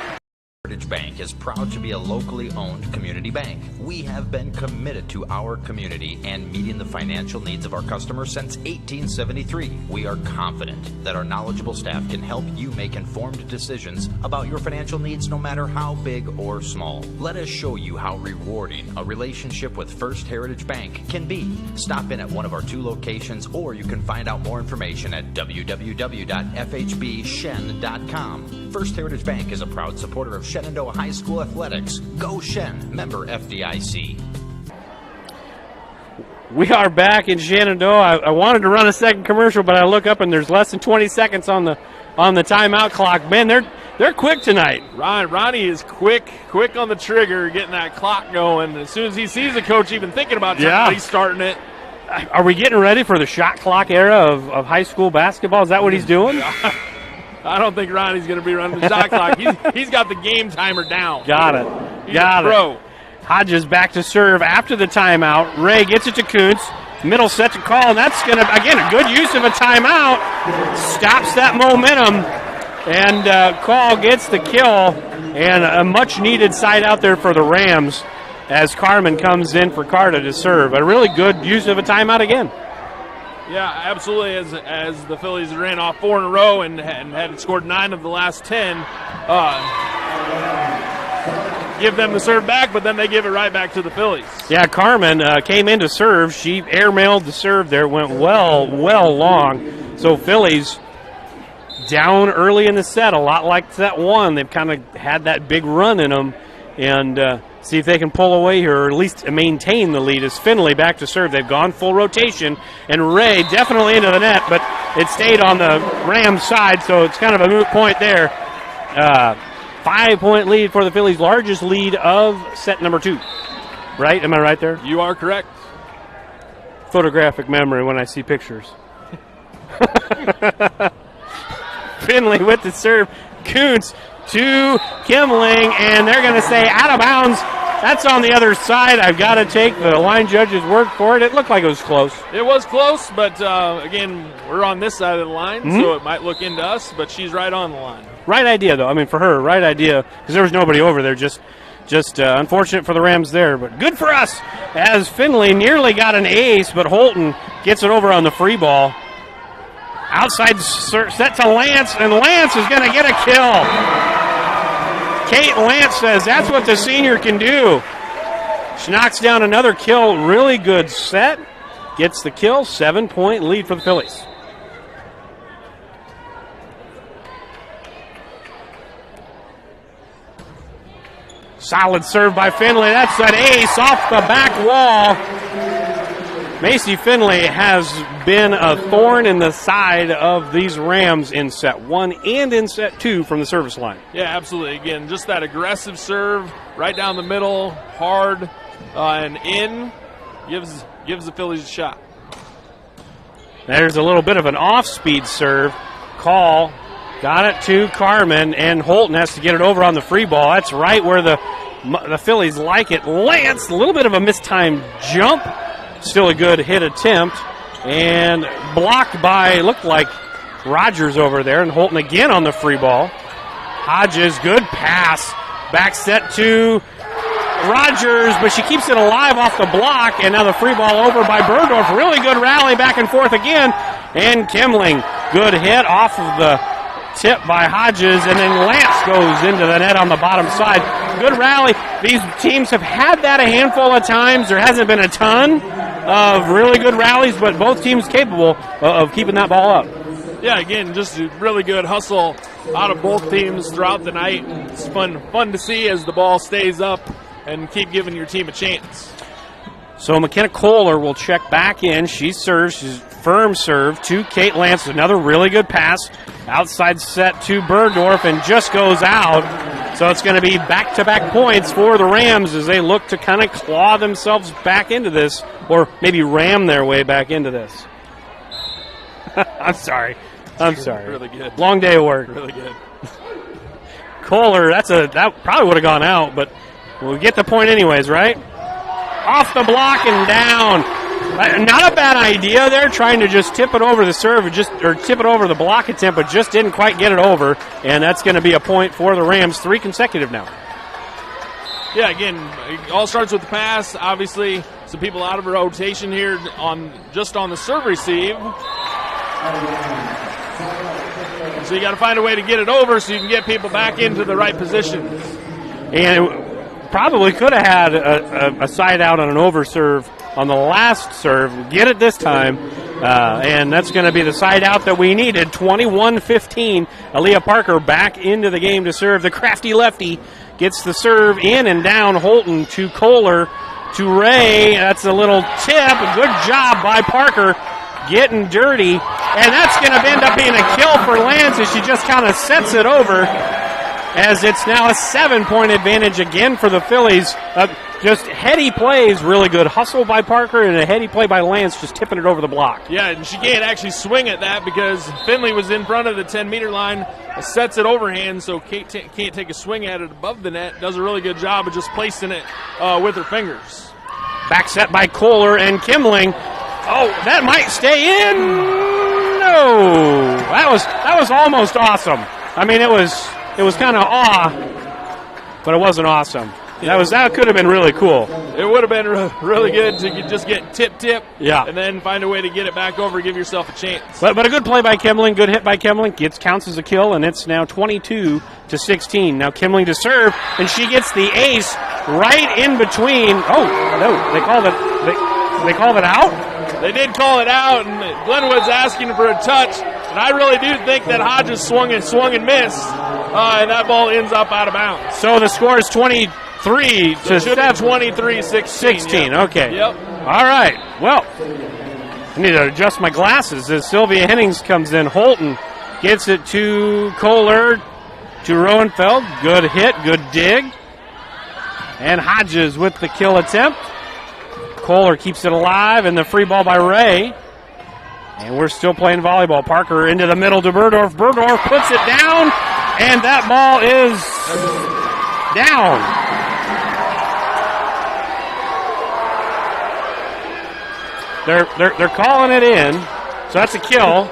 S9: Heritage Bank is proud to be a locally owned community bank. We have been committed to our community and meeting the financial needs of our customers since 1873. We are confident that our knowledgeable staff can help you make informed decisions about your financial needs no matter how big or small. Let us show you how rewarding a relationship with First Heritage Bank can be. Stop in at one of our 2 locations, or you can find out more information at www.fhbshen.com. First Heritage Bank is a proud supporter of Shenandoah High School athletics. Go Shen, member FDIC.
S1: We are back in Shenandoah. I wanted to run a second commercial, but I look up and there's less than 20 seconds on the timeout clock. Man, they're quick tonight.
S2: Ronnie is quick on the trigger, getting that clock going. As soon as he sees the coach even thinking about trying, he's starting it.
S1: Are we getting ready for the shot clock era of high school basketball? Is that what he's doing?
S2: I don't think Ronnie's going to be running the shot clock. He's got the game timer down.
S1: Got it.
S2: He's a pro.
S1: Hodges back to serve after the timeout. Ray gets it to Kuntz. Middle set to call, and that's going to, again, a good use of a timeout. Stops that momentum, and Call gets the kill, and a much-needed side out there for the Rams as Carmen comes in for Carter to serve. A really good use of a timeout again.
S2: Yeah, absolutely. As the Phillies ran off 4 in a row and had scored 9 of the last 10, give them the serve back, but then they give it right back to the Phillies.
S1: Yeah, Carmen came in to serve. She airmailed the serve there, went well long. So Phillies down early in the set, a lot like set 1. They've kind of had that big run in them, and see if they can pull away here, or at least maintain the lead. As Finley back to serve. They've gone full rotation, and Ray definitely into the net, but it stayed on the Rams side, so it's kind of a moot point there. 5-point lead for the Phillies, largest lead of set number 2. Right? Am I right there?
S2: You are correct.
S1: Photographic memory when I see pictures. Finley with the serve. Kuntz to Kimling, and they're going to say out of bounds. That's on the other side. I've got to take the line judge's word for it. It looked like it was close.
S2: It was close, but again, we're on this side of the line, so it might look into us, but she's right on the line.
S1: Right idea, though. I mean, for her, right idea, because there was nobody over there. Just unfortunate for the Rams there, but good for us, as Finley nearly got an ace, but Holton gets it over on the free ball. Outside set to Lance, and Lance is going to get a kill. Kate Lance says that's what the senior can do. She knocks down another kill. Really good set. Gets the kill. 7-point lead for the Phillies. Solid serve by Finley. That's an ace off the back wall. Macy Finley has been a thorn in the side of these Rams in set 1 and in set 2 from the service line.
S2: Yeah, absolutely. Again, just that aggressive serve right down the middle, hard and in, gives the Phillies a shot.
S1: There's a little bit of an off-speed serve. Call got it to Carmen, and Holton has to get it over on the free ball. That's right where the Phillies like it. Lance, a little bit of a mistimed jump. Still a good hit attempt, and blocked by, looked like Rogers over there, and Holton again on the free ball. Hodges, good pass. Back set to Rogers, but she keeps it alive off the block, and now the free ball over by Bergdorf. Really good rally back and forth again, and Kimling, good hit off of the tip by Hodges, and then Lance goes into the net on the bottom side. Good rally. These teams have had that a handful of times. There hasn't been a ton of really good rallies, but both teams capable of keeping that ball up.
S2: Yeah, again, just a really good hustle out of both teams throughout the night. It's fun to see as the ball stays up and keep giving your team a chance.
S1: So McKenna Kohler will check back in. She serves. She's Firm serve to Kate Lance. Another really good pass. Outside set to Bergdorf and just goes out. So it's going to be back-to-back points for the Rams as they look to kind of claw themselves back into this, or maybe ram their way back into this. I'm sorry.
S2: Really good.
S1: Long day of work.
S2: Really good.
S1: Kohler, that probably would have gone out, but we'll get the point anyways, right? Off the block and down. Not a bad idea there, trying to just tip it over the serve, or tip it over the block attempt, but just didn't quite get it over, and that's going to be a point for the Rams, 3 consecutive now.
S2: Yeah, again, it all starts with the pass. Obviously, some people out of rotation here on the serve receive. So you got to find a way to get it over so you can get people back into the right positions.
S1: And it probably could have had a side out on an over serve on the last serve. Get it this time, and that's going to be the side out that we needed. 21-15. Aaliyah Parker back into the game to serve. The crafty lefty gets the serve in and down. Holton to Kohler to Ray. That's a little tip. Good job by Parker getting dirty, and that's going to end up being a kill for Lance as she just kind of sets it over, as it's now a 7-point advantage again for the Phillies. Just heady plays, really good hustle by Parker, and a heady play by Lance, just tipping it over the block.
S2: Yeah, and she can't actually swing at that because Finley was in front of the 10-meter line, sets it overhand, so Kate can't take a swing at it above the net. Does a really good job of just placing it with her fingers.
S1: Back set by Kohler and Kimling. Oh, that might stay in. No, that was almost awesome. I mean, it was kind of but it wasn't awesome. That could have been really cool.
S2: It would have been really good to just get tip,
S1: yeah,
S2: and then find a way to get it back over, give yourself a chance.
S1: But a good play by Kimling, good hit by Kimling. Counts as a kill, and it's now 22-16. Now Kimling to serve, and she gets the ace right in between. Oh no, they called it out.
S2: They did call it out, and Glenwood's asking for a touch. And I really do think that Hodges swung and missed, and that ball ends up out of bounds.
S1: So the score is 23 to
S2: 23-16.
S1: 16,
S2: yep.
S1: Okay.
S2: Yep.
S1: All right. Well, I need to adjust my glasses as Sylvia Hennings comes in. Holton gets it to Kohler, to Roenfeld. Good hit, good dig. And Hodges with the kill attempt. Kohler keeps it alive, and the free ball by Ray. And we're still playing volleyball. Parker into the middle to Bergdorf. Bergdorf puts it down, and that ball is down. They're calling it in, so that's a kill.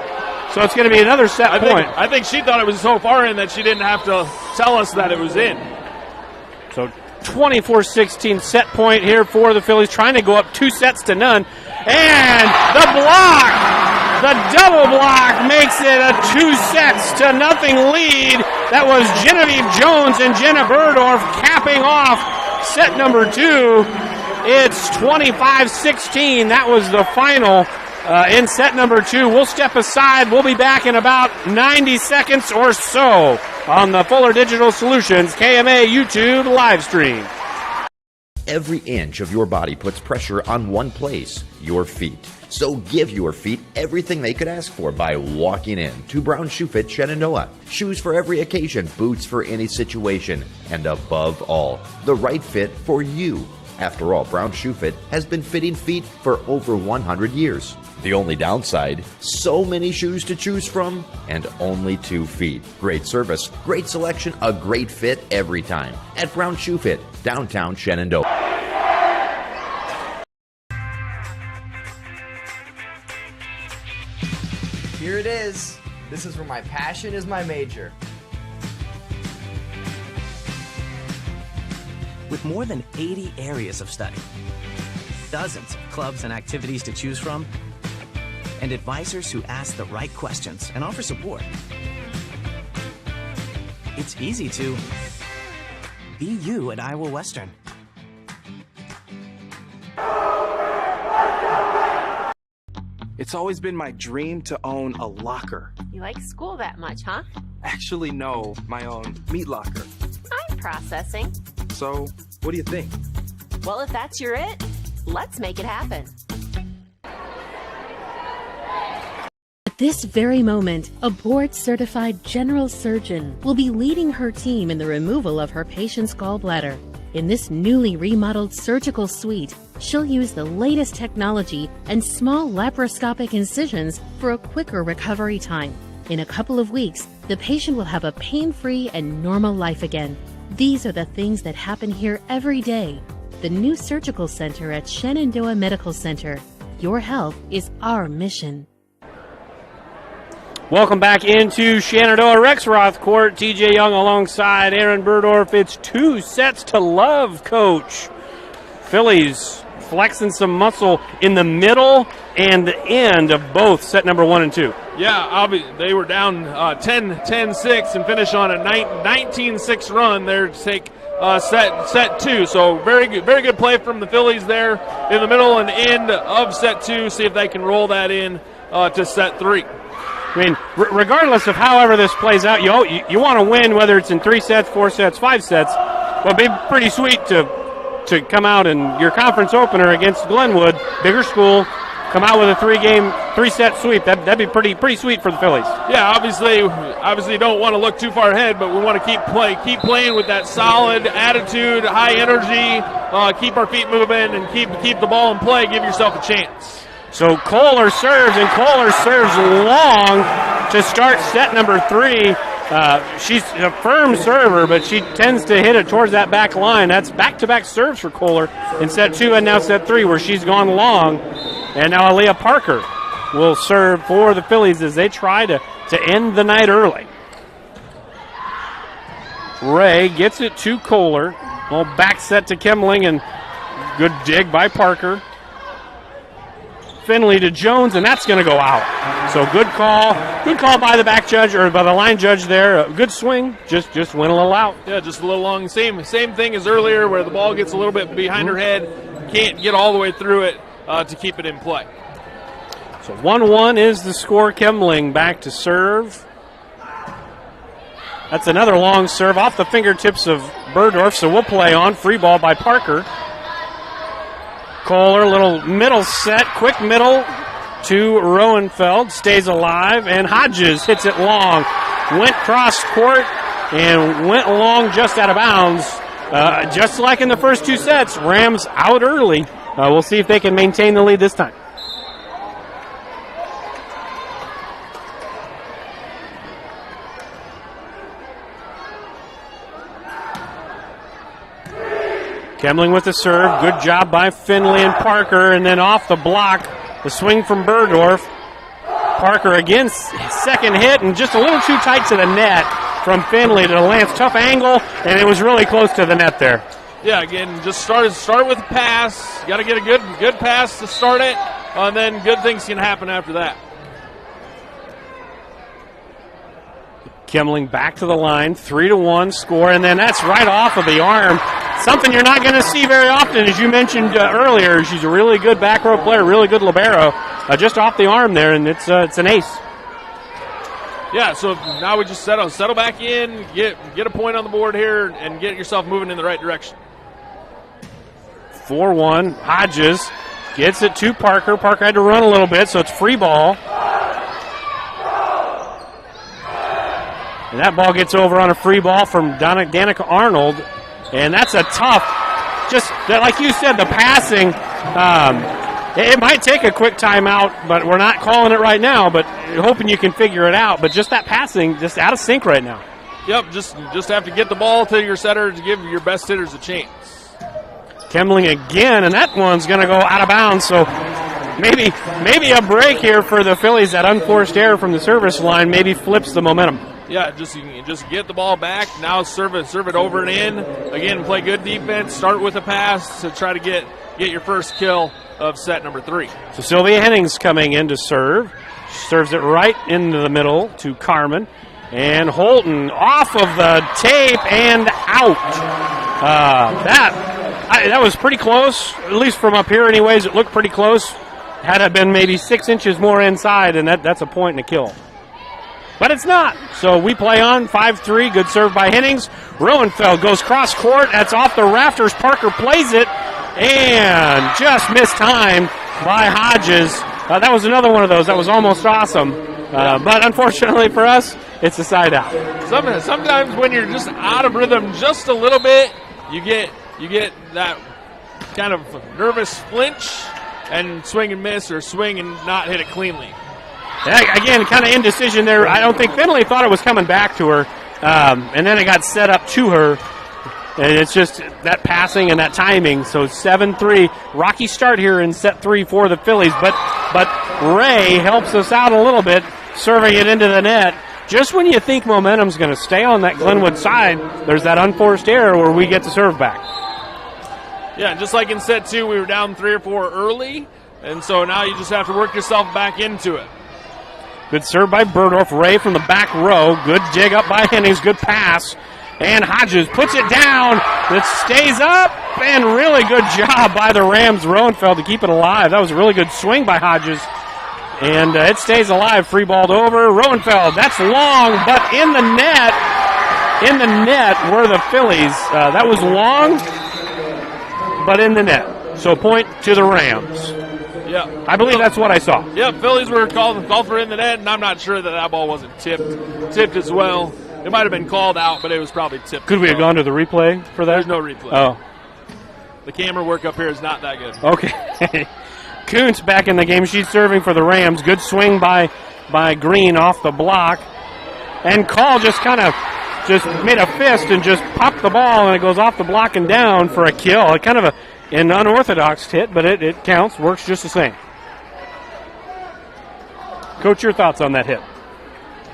S1: So it's going to be another set point.
S2: I think she thought it was so far in that she didn't have to tell us that it was in.
S1: So 24-16 set point here for the Phillies, trying to go up 2-0. And the block, the double block makes it a 2-0 lead. That was Genevieve Jones and Jenna Bergdorf capping off set number 2. It's 25-16. That was the final in set number 2. We'll step aside. We'll be back in about 90 seconds or so on the Fuller Digital Solutions KMA YouTube live stream.
S10: Every inch of your body puts pressure on one place, your feet. So give your feet everything they could ask for by walking in to Brown Shoe Fit Shenandoah. Shoes for every occasion, boots for any situation, and above all, the right fit for you. After all, Brown Shoe Fit has been fitting feet for over 100 years. The only downside, so many shoes to choose from and only 2 feet. Great service, great selection, a great fit every time at Brown Shoe Fit, downtown Shenandoah.
S11: Here it is. This is where my passion is my major.
S12: With more than 80 areas of study, dozens of clubs and activities to choose from, and advisors who ask the right questions and offer support, it's easy to be you at Iowa Western.
S13: It's always been my dream to own a locker.
S14: You like school that much, huh?
S13: Actually, no, my own meat locker.
S14: I'm processing.
S13: So, what do you think?
S14: Well, if that's your it, let's make it happen.
S15: this very moment, a board-certified general surgeon will be leading her team in the removal of her patient's gallbladder. In this newly remodeled surgical suite, she'll use the latest technology and small laparoscopic incisions for a quicker recovery time. In a couple of weeks, the patient will have a pain-free and normal life again. These are the things that happen here every day. The new surgical center at Shenandoah Medical Center. Your health is our mission.
S1: Welcome back into Shenandoah Rexroth Court. TJ Young alongside Aaron Burdorf. It's 2 sets to love, Coach. Phillies flexing some muscle in the middle and the end of both set number 1 and 2.
S2: Yeah, they were down 10-6 and finish on a 19-6 run there to take set 2. So very good play from the Phillies there in the middle and end of set 2. See if they can roll that in to set 3.
S1: I mean, regardless of however this plays out, you want to win, whether it's in 3 sets, 4 sets, 5 sets. Well, it'd be pretty sweet to come out in your conference opener against Glenwood, bigger school, come out with a 3-set sweep. That'd be pretty sweet for the Phillies.
S2: Yeah, obviously don't want to look too far ahead, but we want to keep playing with that solid attitude, high energy, keep our feet moving, and keep the ball in play. Give yourself a chance.
S1: So Kohler serves, and Kohler serves long to start set number 3. She's a firm server, but she tends to hit it towards that back line. That's back-to-back serves for Kohler in set 2 and now set 3, where she's gone long. And now Aaliyah Parker will serve for the Phillies as they try to end the night early. Ray gets it to Kohler. Well, back set to Kemling, and good dig by Parker. Finley to Jones, and that's going to go out. So good call by the back judge, or by the line judge there. Good swing, just went a little out.
S2: Yeah, just a little long. Same thing as earlier, where the ball gets a little bit behind her head, can't get all the way through it to keep it in play.
S1: So 1-1 is the score. Kemling back to serve. That's another long serve off the fingertips of Burdorf, so we'll play on. Free ball by Parker. Kohler, little middle set, quick middle to Roenfeld, stays alive, and Hodges hits it long. Went cross court and went long just out of bounds. Just like in the first 2 sets, Rams out early. We'll see if they can maintain the lead this time. Kemling with the serve. Good job by Finley and Parker. And then off the block, the swing from Burdorf. Parker again, second hit, and just a little too tight to the net from Finley to Lance. Tough angle, and it was really close to the net there.
S2: Yeah, again, just start with a pass. Got to get a good pass to start it, and then good things can happen after that.
S1: Kemling back to the line, 3-1 score, and then that's right off of the arm. Something you're not going to see very often, as you mentioned earlier. She's a really good back row player, really good libero, just off the arm there, and it's an ace.
S2: Yeah, so now we just settle back in, get a point on the board here, and get yourself moving in the right direction.
S1: 4-1, Hodges gets it to Parker. Parker had to run a little bit, so it's free ball. And that ball gets over on a free ball from Danica Arnold. And that's a tough, just like you said, the passing. It might take a quick timeout, but we're not calling it right now, but hoping you can figure it out. But just that passing, just out of sync right now.
S2: Yep, just have to get the ball to your setter to give your best hitters a chance.
S1: Kemling again, and that one's going to go out of bounds. So maybe a break here for the Phillies. That unforced error from the service line maybe flips the momentum.
S2: Yeah, just get the ball back. Now serve it over and in. Again, play good defense. Start with a pass to try to get your first kill of set number 3.
S1: So Sylvia Hennings coming in to serve. She serves it right into the middle to Carmen. And Holton off of the tape and out. That was pretty close, at least from up here anyways. It looked pretty close. Had it been maybe 6 inches more inside, and that's a point and a kill. But it's not. So we play on 5-3. Good serve by Hennings. Roenfeld goes cross court. That's off the rafters. Parker plays it and just mistimed by Hodges. That was another one of those. That was almost awesome. But unfortunately for us, it's a side out.
S2: Sometimes when you're just out of rhythm just a little bit, you get that kind of nervous flinch and swing and miss, or swing and not hit it cleanly.
S1: Yeah, again, kind of indecision there. I don't think Finley thought it was coming back to her, and then it got set up to her. And it's just that passing and that timing. So 7-3, rocky start here in set 3 for the Phillies. But Ray helps us out a little bit, serving it into the net. Just when you think momentum's going to stay on that Glenwood side, there's that unforced error where we get the serve back.
S2: Yeah, just like in set 2, we were down 3 or 4 early, and so now you just have to work yourself back into it.
S1: Good serve by Burdorf. Ray from the back row. Good dig up by Hennings. Good pass. And Hodges puts it down. It stays up. And really good job by the Rams' Roenfeld to keep it alive. That was a really good swing by Hodges. And it stays alive. Free balled over. Roenfeld. That's long, but in the net. In the net were the Phillies. That was long, but in the net. So point to the Rams.
S2: Yeah,
S1: I believe that's what I saw.
S2: Yeah, Phillies were called for in the net, and I'm not sure that ball wasn't tipped as well. It might have been called out, but it was probably tipped.
S1: Could we have gone to the replay for that?
S2: There's no replay.
S1: Oh.
S2: The camera work up here is not that good.
S1: Okay. Kuntz back in the game. She's serving for the Rams. Good swing by Green off the block. And Call just made a fist and just popped the ball, and it goes off the block and down for a kill. Kind of an unorthodox hit, but it counts. Works just the same. Coach, your thoughts on that hit?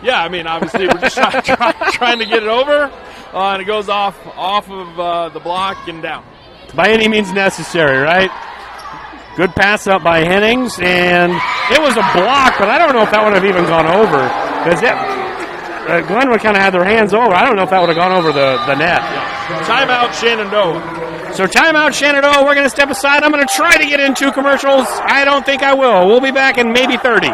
S2: Yeah, I mean, obviously we're just trying to get it over, and it goes off of the block and down.
S1: By any means necessary, right? Good pass up by Hennings, and it was a block, but I don't know if that would have even gone over. Because Glenwood kind of had their hands over. I don't know if that would have gone over the net.
S2: Yeah. Timeout, Shenandoah.
S1: So timeout, Shenandoah. We're going to step aside. I'm going to try to get into commercials. I don't think I will. We'll be back in maybe 30.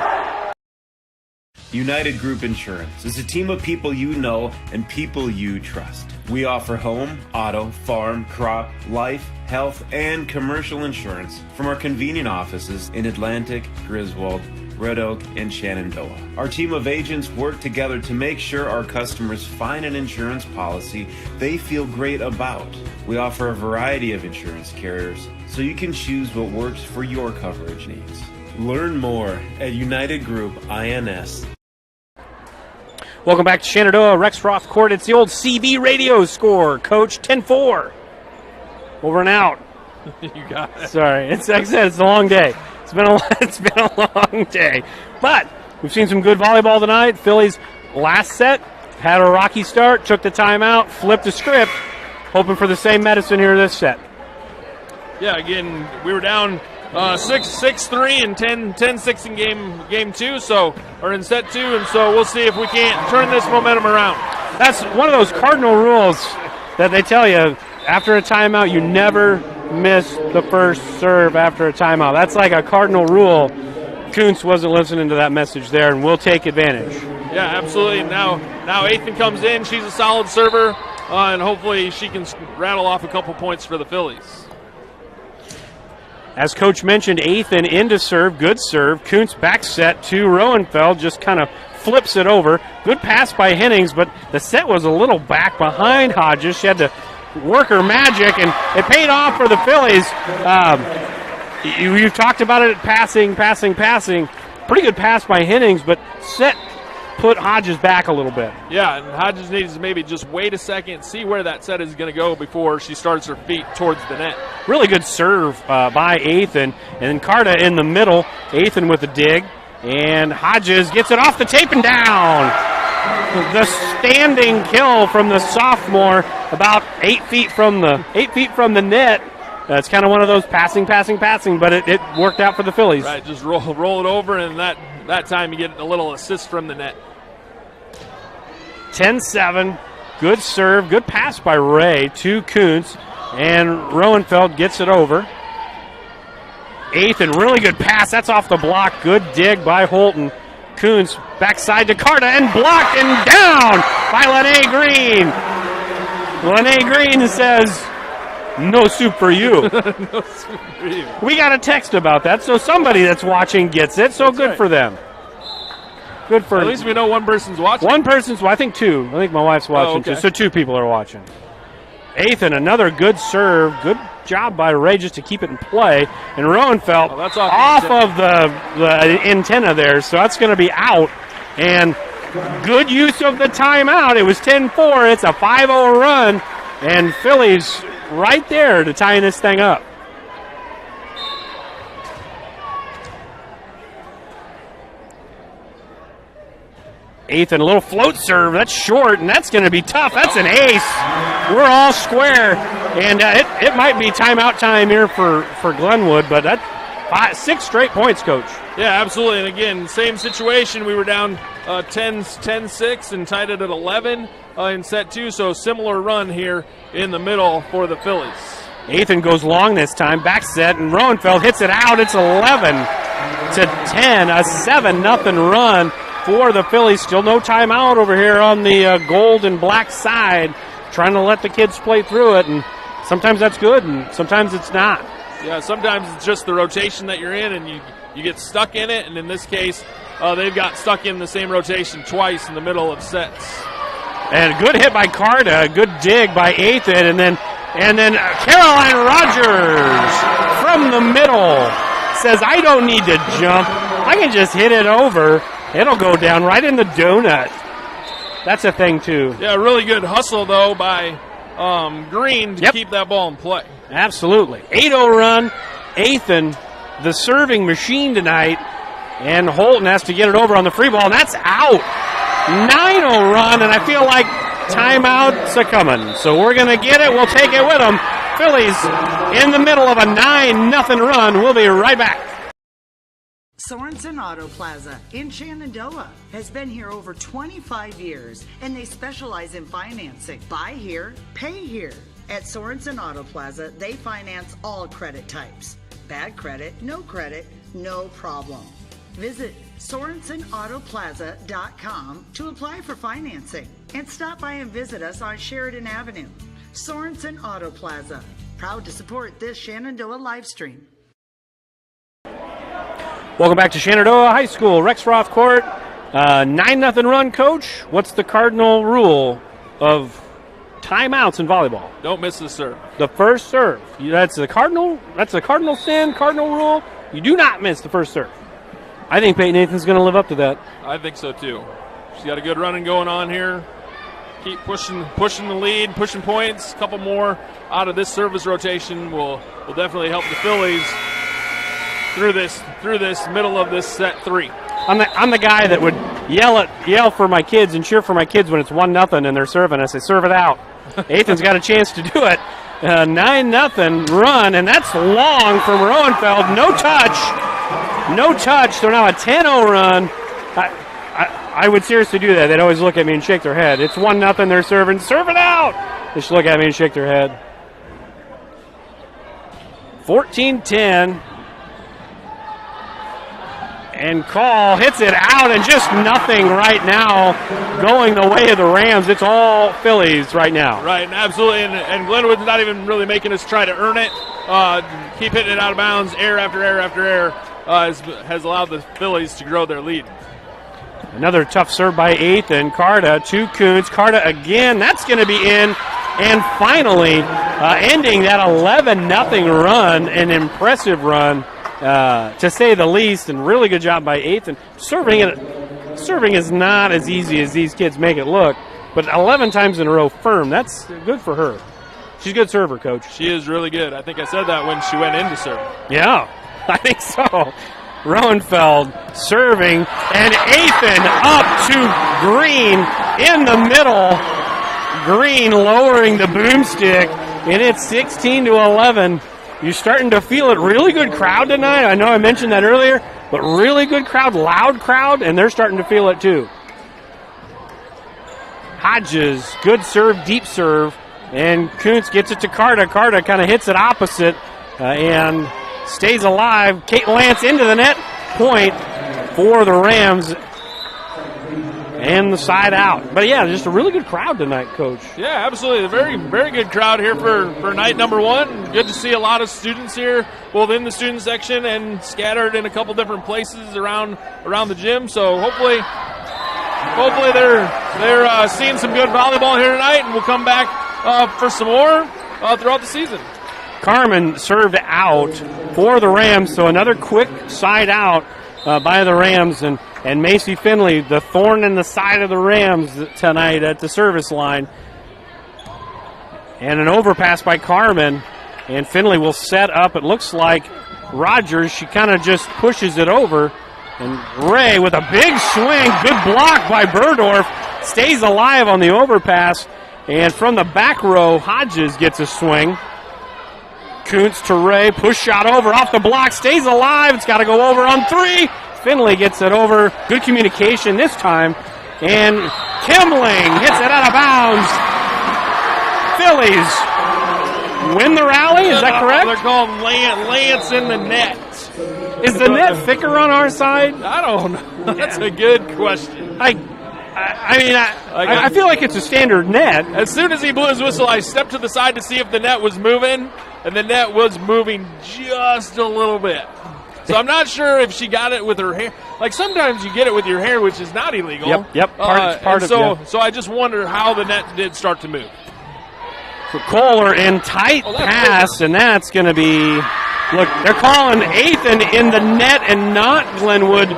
S3: United Group Insurance is a team of people you know and people you trust. We offer home, auto, farm, crop, life, health, and commercial insurance from our convenient offices in Atlantic, Griswold, Red Oak, and Shenandoah. Our team of agents work together to make sure our customers find an insurance policy they feel great about. We offer a variety of insurance carriers so you can choose what works for your coverage needs. Learn more at United Group INS.
S1: Welcome back to Shenandoah Rexroth Court. It's the old CV radio score. Coach 10-4. Over and out.
S2: You got it.
S1: Sorry. Like I said, it's a long day. It's been a long day. But we've seen some good volleyball tonight. Phillies last set had a rocky start, took the timeout, flipped the script, hoping for the same medicine here this set.
S2: Yeah, again, we were down 6-3 and 10-6 in game 2, or in set 2, and so we'll see if we can't turn this momentum around.
S1: That's one of those cardinal rules that they tell you after a timeout, you never miss the first serve after a timeout. That's like a cardinal rule. Kuntz wasn't listening to that message there, and we'll take advantage.
S2: Yeah, absolutely. Now Athan comes in. She's a solid server, and hopefully she can rattle off a couple points for the Phillies.
S1: As Coach mentioned, Athan into serve, good serve. Kuntz back set to Roenfeld, just kind of flips it over. Good pass by Hennings, but the set was a little back behind Hodges. She had to work her magic, and it paid off for the Phillies. You've talked about it, passing. Pretty good pass by Hennings, but set put Hodges back a little bit.
S2: Yeah, and Hodges needs to maybe just wait a second, see where that set is going to go before she starts her feet towards the net.
S1: Really good serve by Athan, and then Carta in the middle. Athan with the dig, and Hodges gets it off the tape and down. The standing kill from the sophomore, about 8 feet from the net. It's kind of one of those passing, but it worked out for the Phillies.
S2: Right, just roll it over, and that time you get a little assist from the net.
S1: 10-7, good serve, good pass by Ray to Kuntz, and Roenfeld gets it over. Athan, really good pass, that's off the block, good dig by Holton. Kuntz backside to Carta and blocked and down by Lene Green. Lene Green says, no soup for you.
S2: No soup for you. We
S1: got a text about that, so somebody that's watching gets it, so that's good right. For them. Good for
S2: At least we know one person's watching.
S1: one person's. Well, I think two. I think my wife's watching
S2: okay.
S1: too. So 2 people are watching. Ethan, another good serve. Good job by Ray just to keep it in play. And Roenfeld
S2: that's
S1: off of the antenna there, so that's going to be out. And good use of the timeout. It was 10-4. It's a 5-0 run. And Phillies right there to tie this thing up. Ethan, a little float serve. That's short, and that's going to be tough. That's an ace. We're all square. And it might be timeout time here for Glenwood, but that 6 straight points, Coach.
S2: Yeah, absolutely. And again, same situation. We were down 10-6 and tied it at 11 in set 2, so similar run here in the middle for the Phillies.
S1: Ethan goes long this time, back set, and Roenfeld hits it out. It's 11-10, a 7-0 run for the Phillies. Still no timeout over here on the gold and black side, trying to let the kids play through it, and sometimes that's good, and sometimes it's not.
S2: Yeah, sometimes it's just the rotation that you're in, and you get stuck in it, and in this case, they've got stuck in the same rotation twice in the middle of sets.
S1: And a good hit by Carta, a good dig by Ethan, and then Caroline Rogers from the middle says, I don't need to jump. I can just hit it over. It'll go down right in the donut. That's a thing, too.
S2: Yeah, really good hustle, though, by Green to keep that ball in play.
S1: Absolutely. 8-0 run. Ethan, the serving machine tonight, and Holton has to get it over on the free ball, and that's out. 9-0 run, and I feel like timeouts are coming. So we're going to get it. We'll take it with them. Phillies in the middle of a 9-0 run. We'll be right back.
S4: Sorensen Auto Plaza in Shenandoah has been here over 25 years, and they specialize in financing. Buy here, pay here. At Sorensen Auto Plaza, they finance all credit types. Bad credit, no problem. Visit SorensenAutoplaza.com to apply for financing, and stop by and visit us on Sheridan Avenue. Sorensen Auto Plaza, proud to support this Shenandoah live stream.
S1: Welcome back to Shenandoah High School, Rexroth Court. 9-0 run, Coach. What's the cardinal rule of timeouts in volleyball?
S2: Don't miss the serve.
S1: The first serve. That's a cardinal sin, cardinal rule. You do not miss the first serve. I think Peyton Nathan's going to live up to that.
S2: I think so, too. She's got a good running going on here. Keep pushing the lead, pushing points. A couple more out of this service rotation will definitely help the Phillies through this middle of this set 3.
S1: I'm the guy that would yell for my kids and cheer for my kids when it's 1-0 and they're serving. I say, serve it out. Ethan's got a chance to do it. 9-0 run, and that's long from Roenfeld. No touch. So now a 10-0 run. I would seriously do that. They'd always look at me and shake their head. It's 1-0. They're serving. Serve it out. They should look at me and shake their head. 14-10. And Call hits it out, and just nothing right now going the way of the Rams. It's all Phillies right now.
S2: Right, absolutely. And Glenwood's not even really making us try to earn it. Keep hitting it out of bounds. Error after error after error has allowed the Phillies to grow their lead.
S1: Another tough serve by Ethan. Carta to Kuntz. Carta again. That's going to be in. And finally, ending that 11-0 run, an impressive run. To say the least, and really good job by Ethan. Serving is not as easy as these kids make it look, but 11 times in a row firm, that's good for her. She's a good server, Coach.
S2: She is really good. I think I said that when she went into serve.
S1: Yeah, I think so. Roenfeld serving, and Ethan up to Green in the middle. Green lowering the boomstick, and it's 16-11. You're starting to feel it. Really good crowd tonight. I know I mentioned that earlier, but really good crowd, loud crowd, and they're starting to feel it too. Hodges, good serve, deep serve, and Kuntz gets it to Carta. Carta kind of hits it opposite and stays alive. Kate Lance into the net, point for the Rams. And the side out. But, yeah, just a really good crowd tonight, Coach.
S2: Yeah, absolutely. A very, very good crowd here for night number 1. Good to see a lot of students here, both in the student section and scattered in a couple different places around the gym. So hopefully hopefully they're seeing some good volleyball here tonight, and we'll come back for some more throughout the season.
S1: Carmen served out for the Rams, so another quick side out by the Rams, and Macy Finley, the thorn in the side of the Rams tonight at the service line. And an overpass by Carmen, and Finley will set up. It looks like Rogers. She kind of just pushes it over, and Ray with a big swing. Good block by Burdorf. Stays alive on the overpass, and from the back row, Hodges gets a swing. Kuntz to Ray, push shot over off the block, stays alive. It's got to go over on three. Finley gets it over. Good communication this time. And Kimling hits it out of bounds. Phillies win the rally, is that correct?
S2: They're called Lance in the net.
S1: Is the net thicker on our side?
S2: I don't know. That's a good question.
S1: I feel like it's a standard net.
S2: As soon as he blew his whistle, I stepped to the side to see if the net was moving, and the net was moving just a little bit. So I'm not sure if she got it with her hair. Like sometimes you get it with your hair, which is not illegal.
S1: Yep.
S2: So I just wonder how the net did start to move.
S1: For Kohler in tight pass, and that's going to be. Look, they're calling Athan in the net and not Glenwood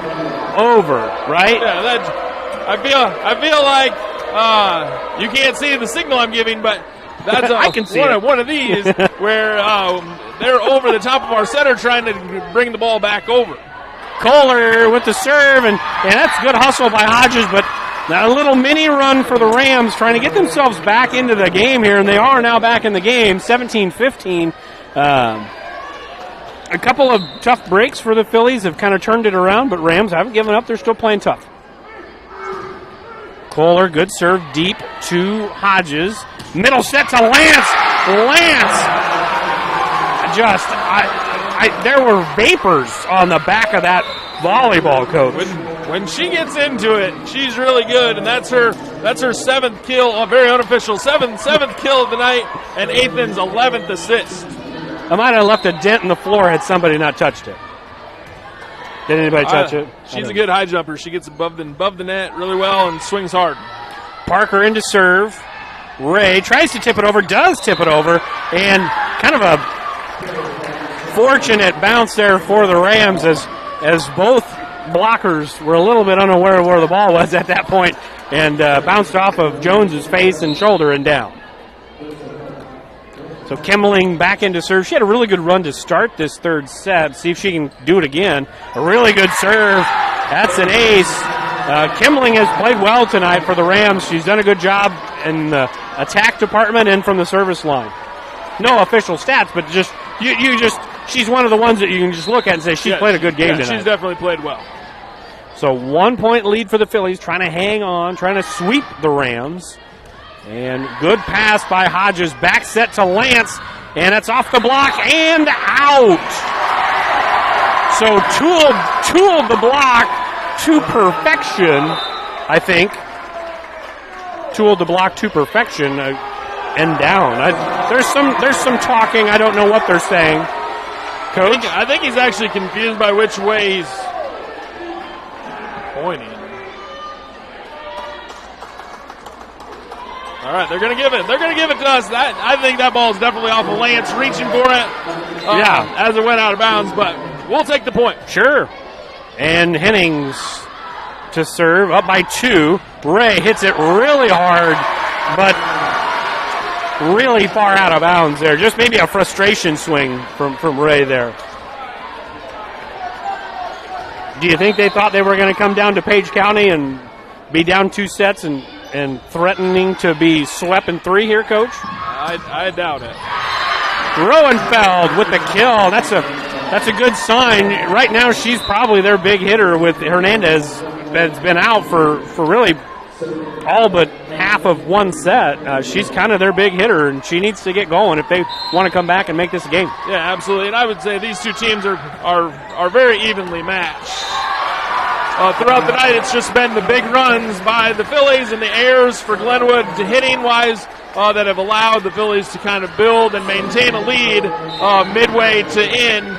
S1: over, right?
S2: Yeah, I feel like you can't see the signal I'm giving, but that's
S1: I can see
S2: one of these where they're over the top of our center trying to bring the ball back over.
S1: Kohler with the serve, and that's good hustle by Hodges, but a little mini run for the Rams trying to get themselves back into the game here, and they are now back in the game, 17-15. A couple of tough breaks for the Phillies have kind of turned it around, but Rams haven't given up. They're still playing tough. Kohler, good serve deep to Hodges. Middle set to Lance. There were vapors on the back of that volleyball, coach.
S2: When she gets into it, she's really good, and that's her seventh kill, a very unofficial seventh kill of the night, and Athan's 11th assist.
S1: I might have left a dent in the floor had somebody not touched it. Did anybody touch it?
S2: She's a good high jumper. She gets above the net really well and swings hard.
S1: Parker into serve. Ray tries to tip it over, does tip it over, and kind of a fortunate bounce there for the Rams as both blockers were a little bit unaware of where the ball was at that point and bounced off of Jones's face and shoulder and down. So Kimling back into serve. She had a really good run to start this third set. See if she can do it again. A really good serve. That's an ace. Kimling has played well tonight for the Rams. She's done a good job in the attack department and from the service line. No official stats, but she's one of the ones that you can just look at and say she's played a good game tonight.
S2: She's definitely played well.
S1: So 1 point lead for the Phillies, trying to hang on, trying to sweep the Rams. And good pass by Hodges. Back set to Lance. And it's off the block and out. So tooled the block to perfection, I think. Tooled the block to perfection and down. There's some talking. I don't know what they're saying. Coach?
S2: I think he's actually confused by which way he's pointing. All right, they're going to give it. They're going to give it to us. I think that ball is definitely off of Lance, reaching for it. As it went out of bounds, but we'll take the point.
S1: Sure. And Hennings to serve, up by 2. Ray hits it really hard, but really far out of bounds there. Just maybe a frustration swing from Ray there. Do you think they thought they were going to come down to Page County and be down 2 sets and threatening to be swept in 3 here, Coach?
S2: I doubt it.
S1: Roenfeld with the kill. That's a good sign. Right now, she's probably their big hitter with Hernandez that's been out for really all but half of 1 set. She's kind of their big hitter, and she needs to get going if they want to come back and make this a game.
S2: Yeah, absolutely. And I would say these two teams are very evenly matched. Throughout the night, it's just been the big runs by the Phillies and the airs for Glenwood to hitting-wise that have allowed the Phillies to kind of build and maintain a lead midway to end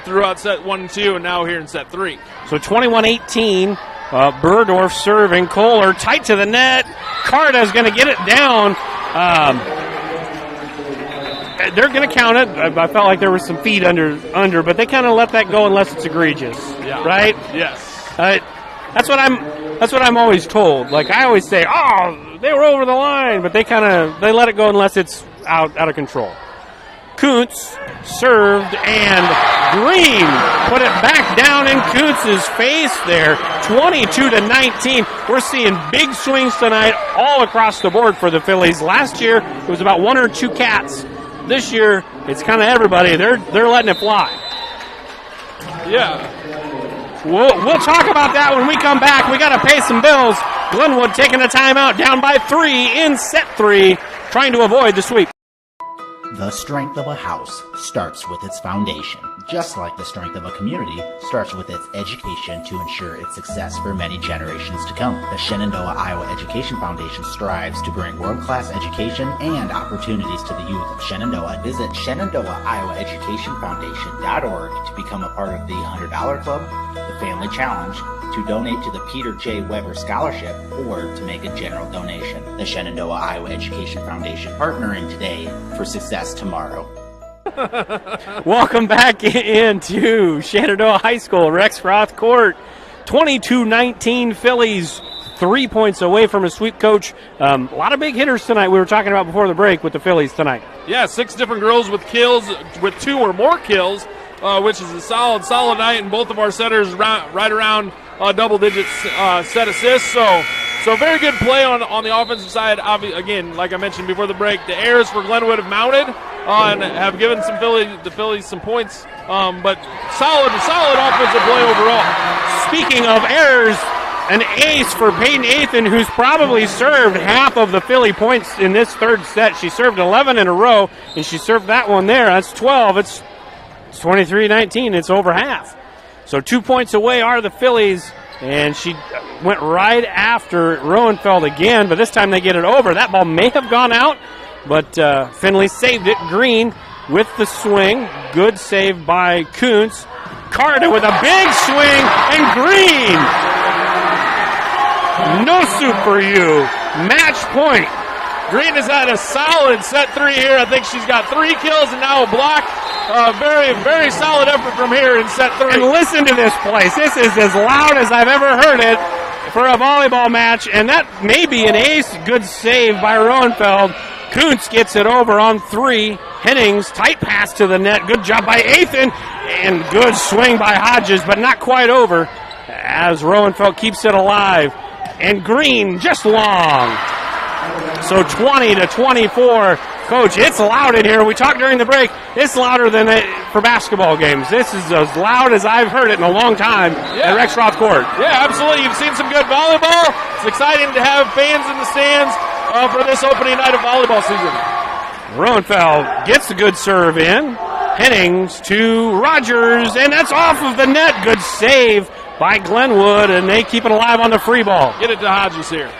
S2: throughout set 1 and 2, and now here in set 3.
S1: So 21-18, Burdorf serving. Kohler tight to the net. Carta's going to get it down. They're going to count it. I felt like there was some feet under, but they kind of let that go unless it's egregious, right?
S2: Yes.
S1: That's what I'm always told. Like I always say, oh, they were over the line, but they let it go unless it's out of control. Kuntz served, and Green put it back down in Kuntz's face there, 22-19. We're seeing big swings tonight all across the board for the Phillies. Last year, it was about one or two cats. This year, it's kind of everybody. They're letting it fly.
S2: Yeah.
S1: We'll talk about that when we come back. We got to pay some bills. Glenwood taking a timeout, down by 3 in set 3, trying to avoid the sweep.
S5: The strength of a house starts with its foundation, just like the strength of a community starts with its education to ensure its success for many generations to come. The Shenandoah, Iowa Education Foundation strives to bring world-class education and opportunities to the youth of Shenandoah. Visit ShenandoahIowaEducationFoundation.org to become a part of the $100 Club, the Family Challenge, to donate to the Peter J. Weber Scholarship, or to make a general donation. The Shenandoah, Iowa Education Foundation, partnering today for success tomorrow.
S1: Welcome back into Shenandoah High School, Rex Roth Court. 22-19 Phillies, 3 points away from a sweep, Coach. A lot of big hitters tonight. We were talking about before the break with the Phillies tonight.
S2: Yeah, 6 different girls with kills, with 2 or more kills, which is a solid night, and both of our setters right around double digits set assists. So very good play on the offensive side. Again, like I mentioned before the break, the errors for Glenwood have mounted and have given the Phillies some points. But solid offensive play overall.
S1: Speaking of errors, an ace for Peyton Athan, who's probably served half of the Philly points in this third set. She served 11 in a row, and she served that one there. That's 12. It's 23-19. It's over half. So 2 points away are the Phillies, and she went right after Roenfeld again, but this time they get it over. That ball may have gone out, but Finley saved it. Green with the swing. Good save by Kuntz. Carter with a big swing, and Green. No soup for you. Match point.
S2: Green has had a solid set 3 here. I think she's got 3 kills and now a block. Very, very solid effort from here in set 3.
S1: And listen to this place. This is as loud as I've ever heard it for a volleyball match, and that may be an ace. Good save by Roenfeld. Kuntz gets it over on 3. Hennings, tight pass to the net. Good job by Athan, and good swing by Hodges, but not quite over as Roenfeld keeps it alive. And Green just long. So 20-24. Coach, it's loud in here. We talked during the break. It's louder than for basketball games. This is as loud as I've heard it in a long time at Rex Roth Court.
S2: Yeah, absolutely. You've seen some good volleyball. It's exciting to have fans in the stands for this opening night of volleyball season.
S1: Roenfeld gets a good serve in. Hennings to Rogers, and that's off of the net. Good save by Glenwood, and they keep it alive on the free ball.
S2: Get it to Hodges here.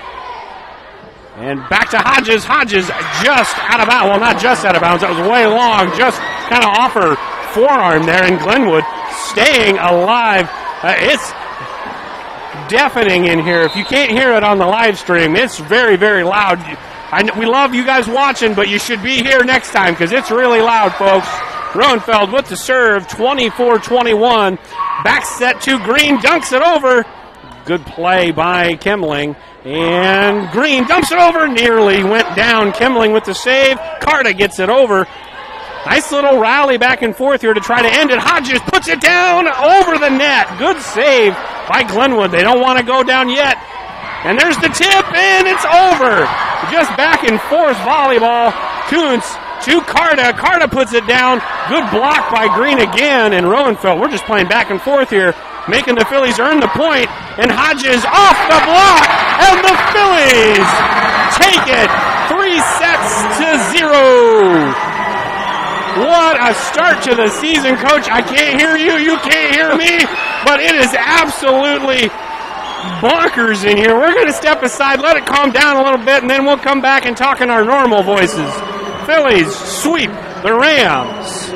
S1: And back to Hodges. Hodges just out of bounds. Well, not just out of bounds. That was way long. Just kind of off her forearm there. And Glenwood staying alive. It's deafening in here. If you can't hear it on the live stream, it's very, very loud. We love you guys watching, but you should be here next time because it's really loud, folks. Roenfeld with the serve, 24-21. Back set to Green, dunks it over. Good play by Kimling. And Green dumps it over, nearly went down. Kimling with the save. Carta gets it over. Nice little rally back and forth here to try to end it. Hodges puts it down over the net. Good save by Glenwood. They don't want to go down yet. And there's the tip, and it's over. Just back and forth volleyball. Kuntz to Carta. Carta puts it down. Good block by Green again. And Roenfeld, we're just playing back and forth here, making the Phillies earn the point. And Hodges off the block. And the Phillies take it 3-0. What a start to the season, Coach. I can't hear you. You can't hear me. But it is absolutely bonkers in here. We're going to step aside, let it calm down a little bit, and then we'll come back and talk in our normal voices. Phillies sweep the Rams.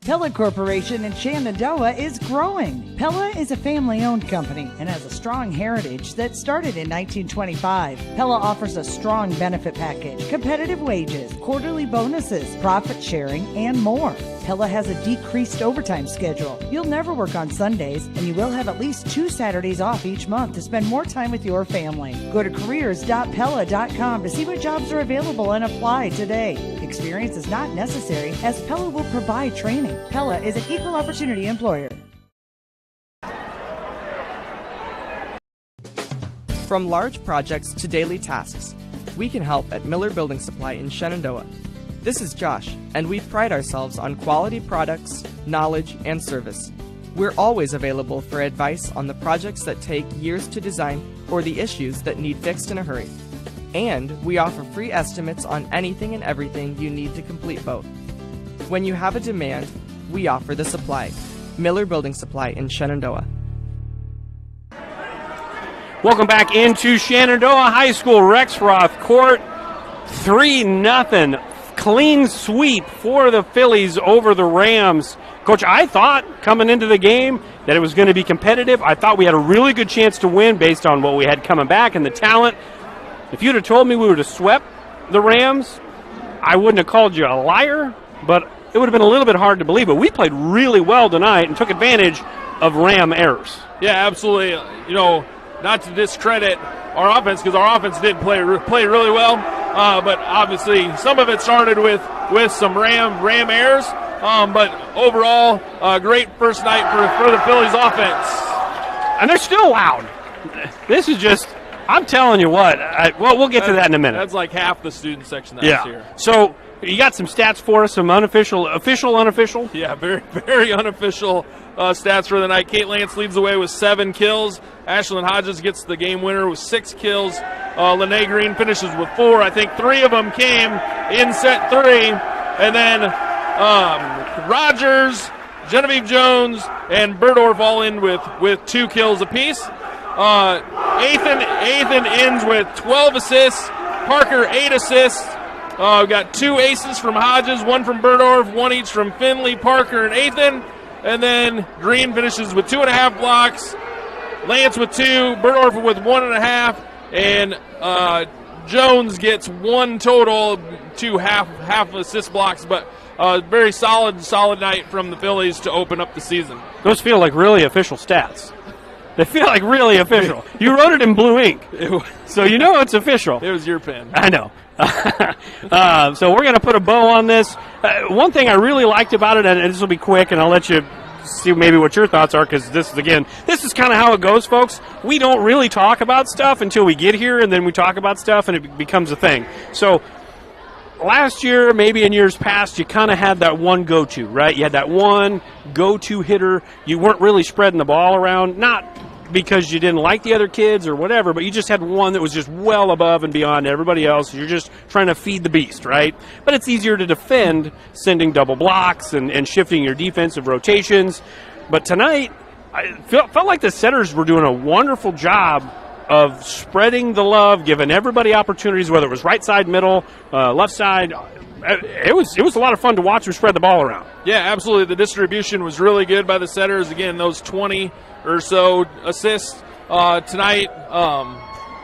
S4: Pella Corporation in Shenandoah is growing. Pella is a family-owned company and has a strong heritage that started in 1925. Pella offers a strong benefit package, competitive wages, quarterly bonuses, profit sharing, and more. Pella has a decreased overtime schedule. You'll never work on Sundays, and you will have at least 2 Saturdays off each month to spend more time with your family. Go to careers.pella.com to see what jobs are available and apply today. Experience is not necessary, as Pella will provide training. Pella is an equal opportunity employer.
S6: From large projects to daily tasks, we can help at Miller Building Supply in Shenandoah. This is Josh, and we pride ourselves on quality products, knowledge, and service. We're always available for advice on the projects that take years to design or the issues that need fixed in a hurry. And we offer free estimates on anything and everything you need to complete both. When you have a demand, we offer the supply. Miller Building Supply in Shenandoah.
S1: Welcome back into Shenandoah High School Rexroth Court. 3-0. Clean sweep for the Phillies over the Rams. Coach, I thought coming into the game that it was going to be competitive. I thought we had a really good chance to win based on what we had coming back and the talent. If you'd have told me we would have swept the Rams, I wouldn't have called you a liar, but it would have been a little bit hard to believe. But we played really well tonight and took advantage of Ram errors.
S2: Yeah, absolutely. You know, not to discredit our offense, because our offense did play really well, but obviously some of it started with some Ram errors. But overall, great first night for the Phillies offense.
S1: And they're still loud. This is just, I'm telling you what. We'll get to that in a minute.
S2: That's like half the student section that's here.
S1: So you got some stats for us, some unofficial, unofficial?
S2: Yeah, very, very unofficial stats for the night. Kate Lance leads the way with 7 kills. Ashlyn Hodges gets the game winner with 6 kills. Lene Green finishes with 4. I think 3 of them came in set 3. And then Rogers, Genevieve Jones, and Berdorf all in with 2 kills apiece. Athan ends with 12 assists. Parker 8 assists. We've got 2 aces from Hodges, 1 from Berdorf, 1 each from Finley, Parker, and Athan. And then Green finishes with 2.5 blocks. Lance with 2, Berdorf with 1.5, and Jones gets 1 total, 2 half assist blocks. But very solid night from the Phillies to open up the season.
S1: Those feel like really official stats. They feel like really official. You wrote it in blue ink, so you know it's official.
S2: It was your pen.
S1: I know. So we're going to put a bow on this. One thing I really liked about it, and this will be quick, and I'll let you see maybe what your thoughts are, because this is kind of how it goes, folks. We don't really talk about stuff until we get here, and then we talk about stuff, and it becomes a thing. So last year, maybe in years past, you kind of had that one go-to, right? You had that one go-to hitter. You weren't really spreading the ball around, not because you didn't like the other kids or whatever, but you just had one that was just well above and beyond everybody else. You're just trying to feed the beast, right? But it's easier to defend sending double blocks and shifting your defensive rotations. But tonight, I felt like the setters were doing a wonderful job of spreading the love, giving everybody opportunities, whether it was right side, middle, left side. It was a lot of fun to watch them spread the ball around.
S2: Yeah, absolutely. The distribution was really good by the setters. Again, those 20 or so assists tonight.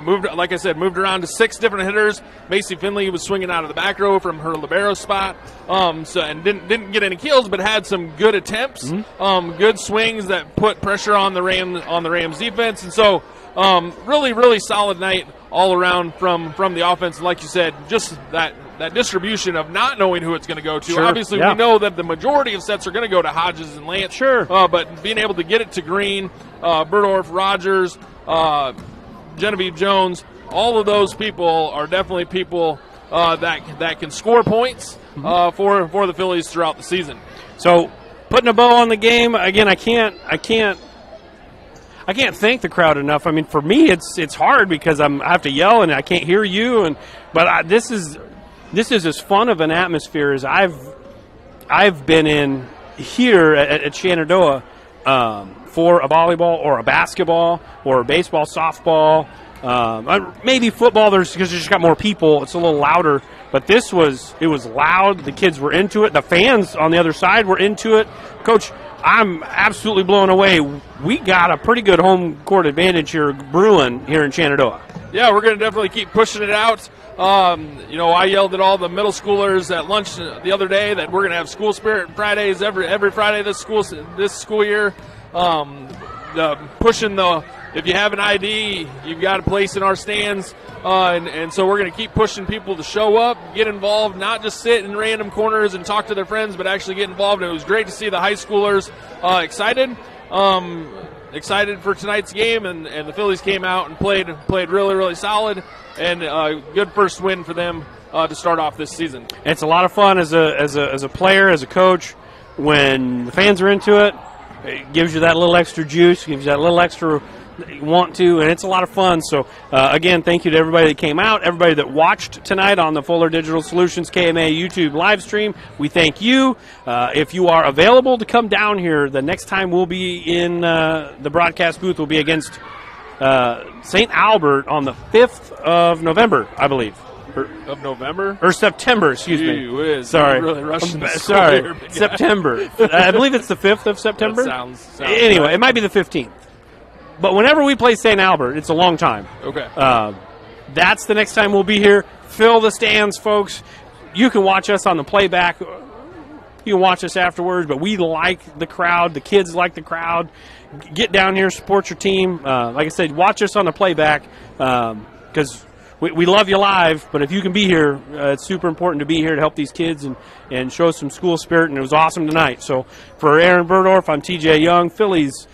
S2: Moved around to 6 different hitters. Macy Finley was swinging out of the back row from her libero spot, and didn't get any kills, but had some good attempts, good swings that put pressure on the Rams defense, and so really solid night all around from the offense. Like you said, just that distribution of not knowing who it's going to go to.
S1: Sure,
S2: Obviously, we know that the majority of sets are going to go to Hodges and Lance.
S1: Sure.
S2: But being able to get it to Green, Berdorf, Rogers, Genevieve Jones, all of those people are definitely people that can score points for the Phillies throughout the season.
S1: So putting a bow on the game, again, I can't thank the crowd enough. I mean, for me, it's hard because I have to yell and I can't hear you. But this is as fun of an atmosphere as I've been in here at Shenandoah for a volleyball or a basketball or a baseball, softball, Maybe football, because there's just got more people. It's a little louder. But it was loud. The kids were into it. The fans on the other side were into it. Coach, I'm absolutely blown away. We got a pretty good home court advantage here brewing here in Shenandoah.
S2: Yeah, we're going to definitely keep pushing it out. I yelled at all the middle schoolers at lunch the other day that we're going to have School Spirit Fridays every Friday this school year. Pushing if you have an ID, you've got a place in our stands. And so we're going to keep pushing people to show up, get involved, not just sit in random corners and talk to their friends, but actually get involved. And it was great to see the high schoolers excited. Excited for tonight's game, and the Phillies came out and played really, really solid, and a good first win for them to start off this season.
S1: It's a lot of fun as a player, as a coach, when the fans are into it. It gives you that little extra juice, gives you that little extra want to, and it's a lot of fun. So again, thank you to everybody that came out, everybody that watched tonight on the Fuller Digital Solutions KMA YouTube live stream. We thank you. If you are available to come down here, the next time we'll be in the broadcast booth will be against St. Albert on the 5th of November, I believe.
S2: Of November?
S1: Or September, excuse me. Sorry.
S2: Really rushing the
S1: Sorry.
S2: here,
S1: September. I believe it's the 5th of September.
S2: That sounds
S1: anyway,
S2: right.
S1: It might be the 15th. But whenever we play St. Albert, it's a long time.
S2: Okay.
S1: That's the next time we'll be here. Fill the stands, folks. You can watch us on the playback. You can watch us afterwards, but we like the crowd. The kids like the crowd. Get down here, support your team. Like I said, watch us on the playback because we love you live, but if you can be here, it's super important to be here to help these kids and show some school spirit, and it was awesome tonight. So for Aaron Burdorf, I'm TJ Young. Phillies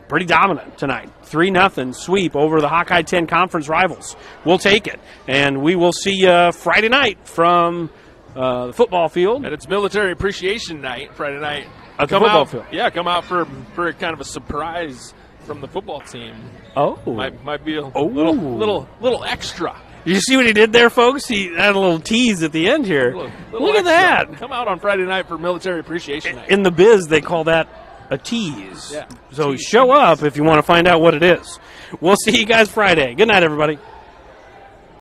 S1: pretty dominant tonight. 3-0 sweep over the Hawkeye 10 conference rivals. We'll take it, and we will see you Friday night from the football field.
S2: And it's Military Appreciation Night, Friday night.
S1: At the football field.
S2: Yeah, come out for kind of a surprise from the football team.
S1: Oh.
S2: Might be a little extra.
S1: You see what he did there, folks? He had a little tease at the end here. Look at that.
S2: Come out on Friday night for Military Appreciation Night.
S1: In the biz, they call that a tease.
S2: Yeah.
S1: So show up if you want to find out what it is. We'll see you guys Friday. Good night, everybody.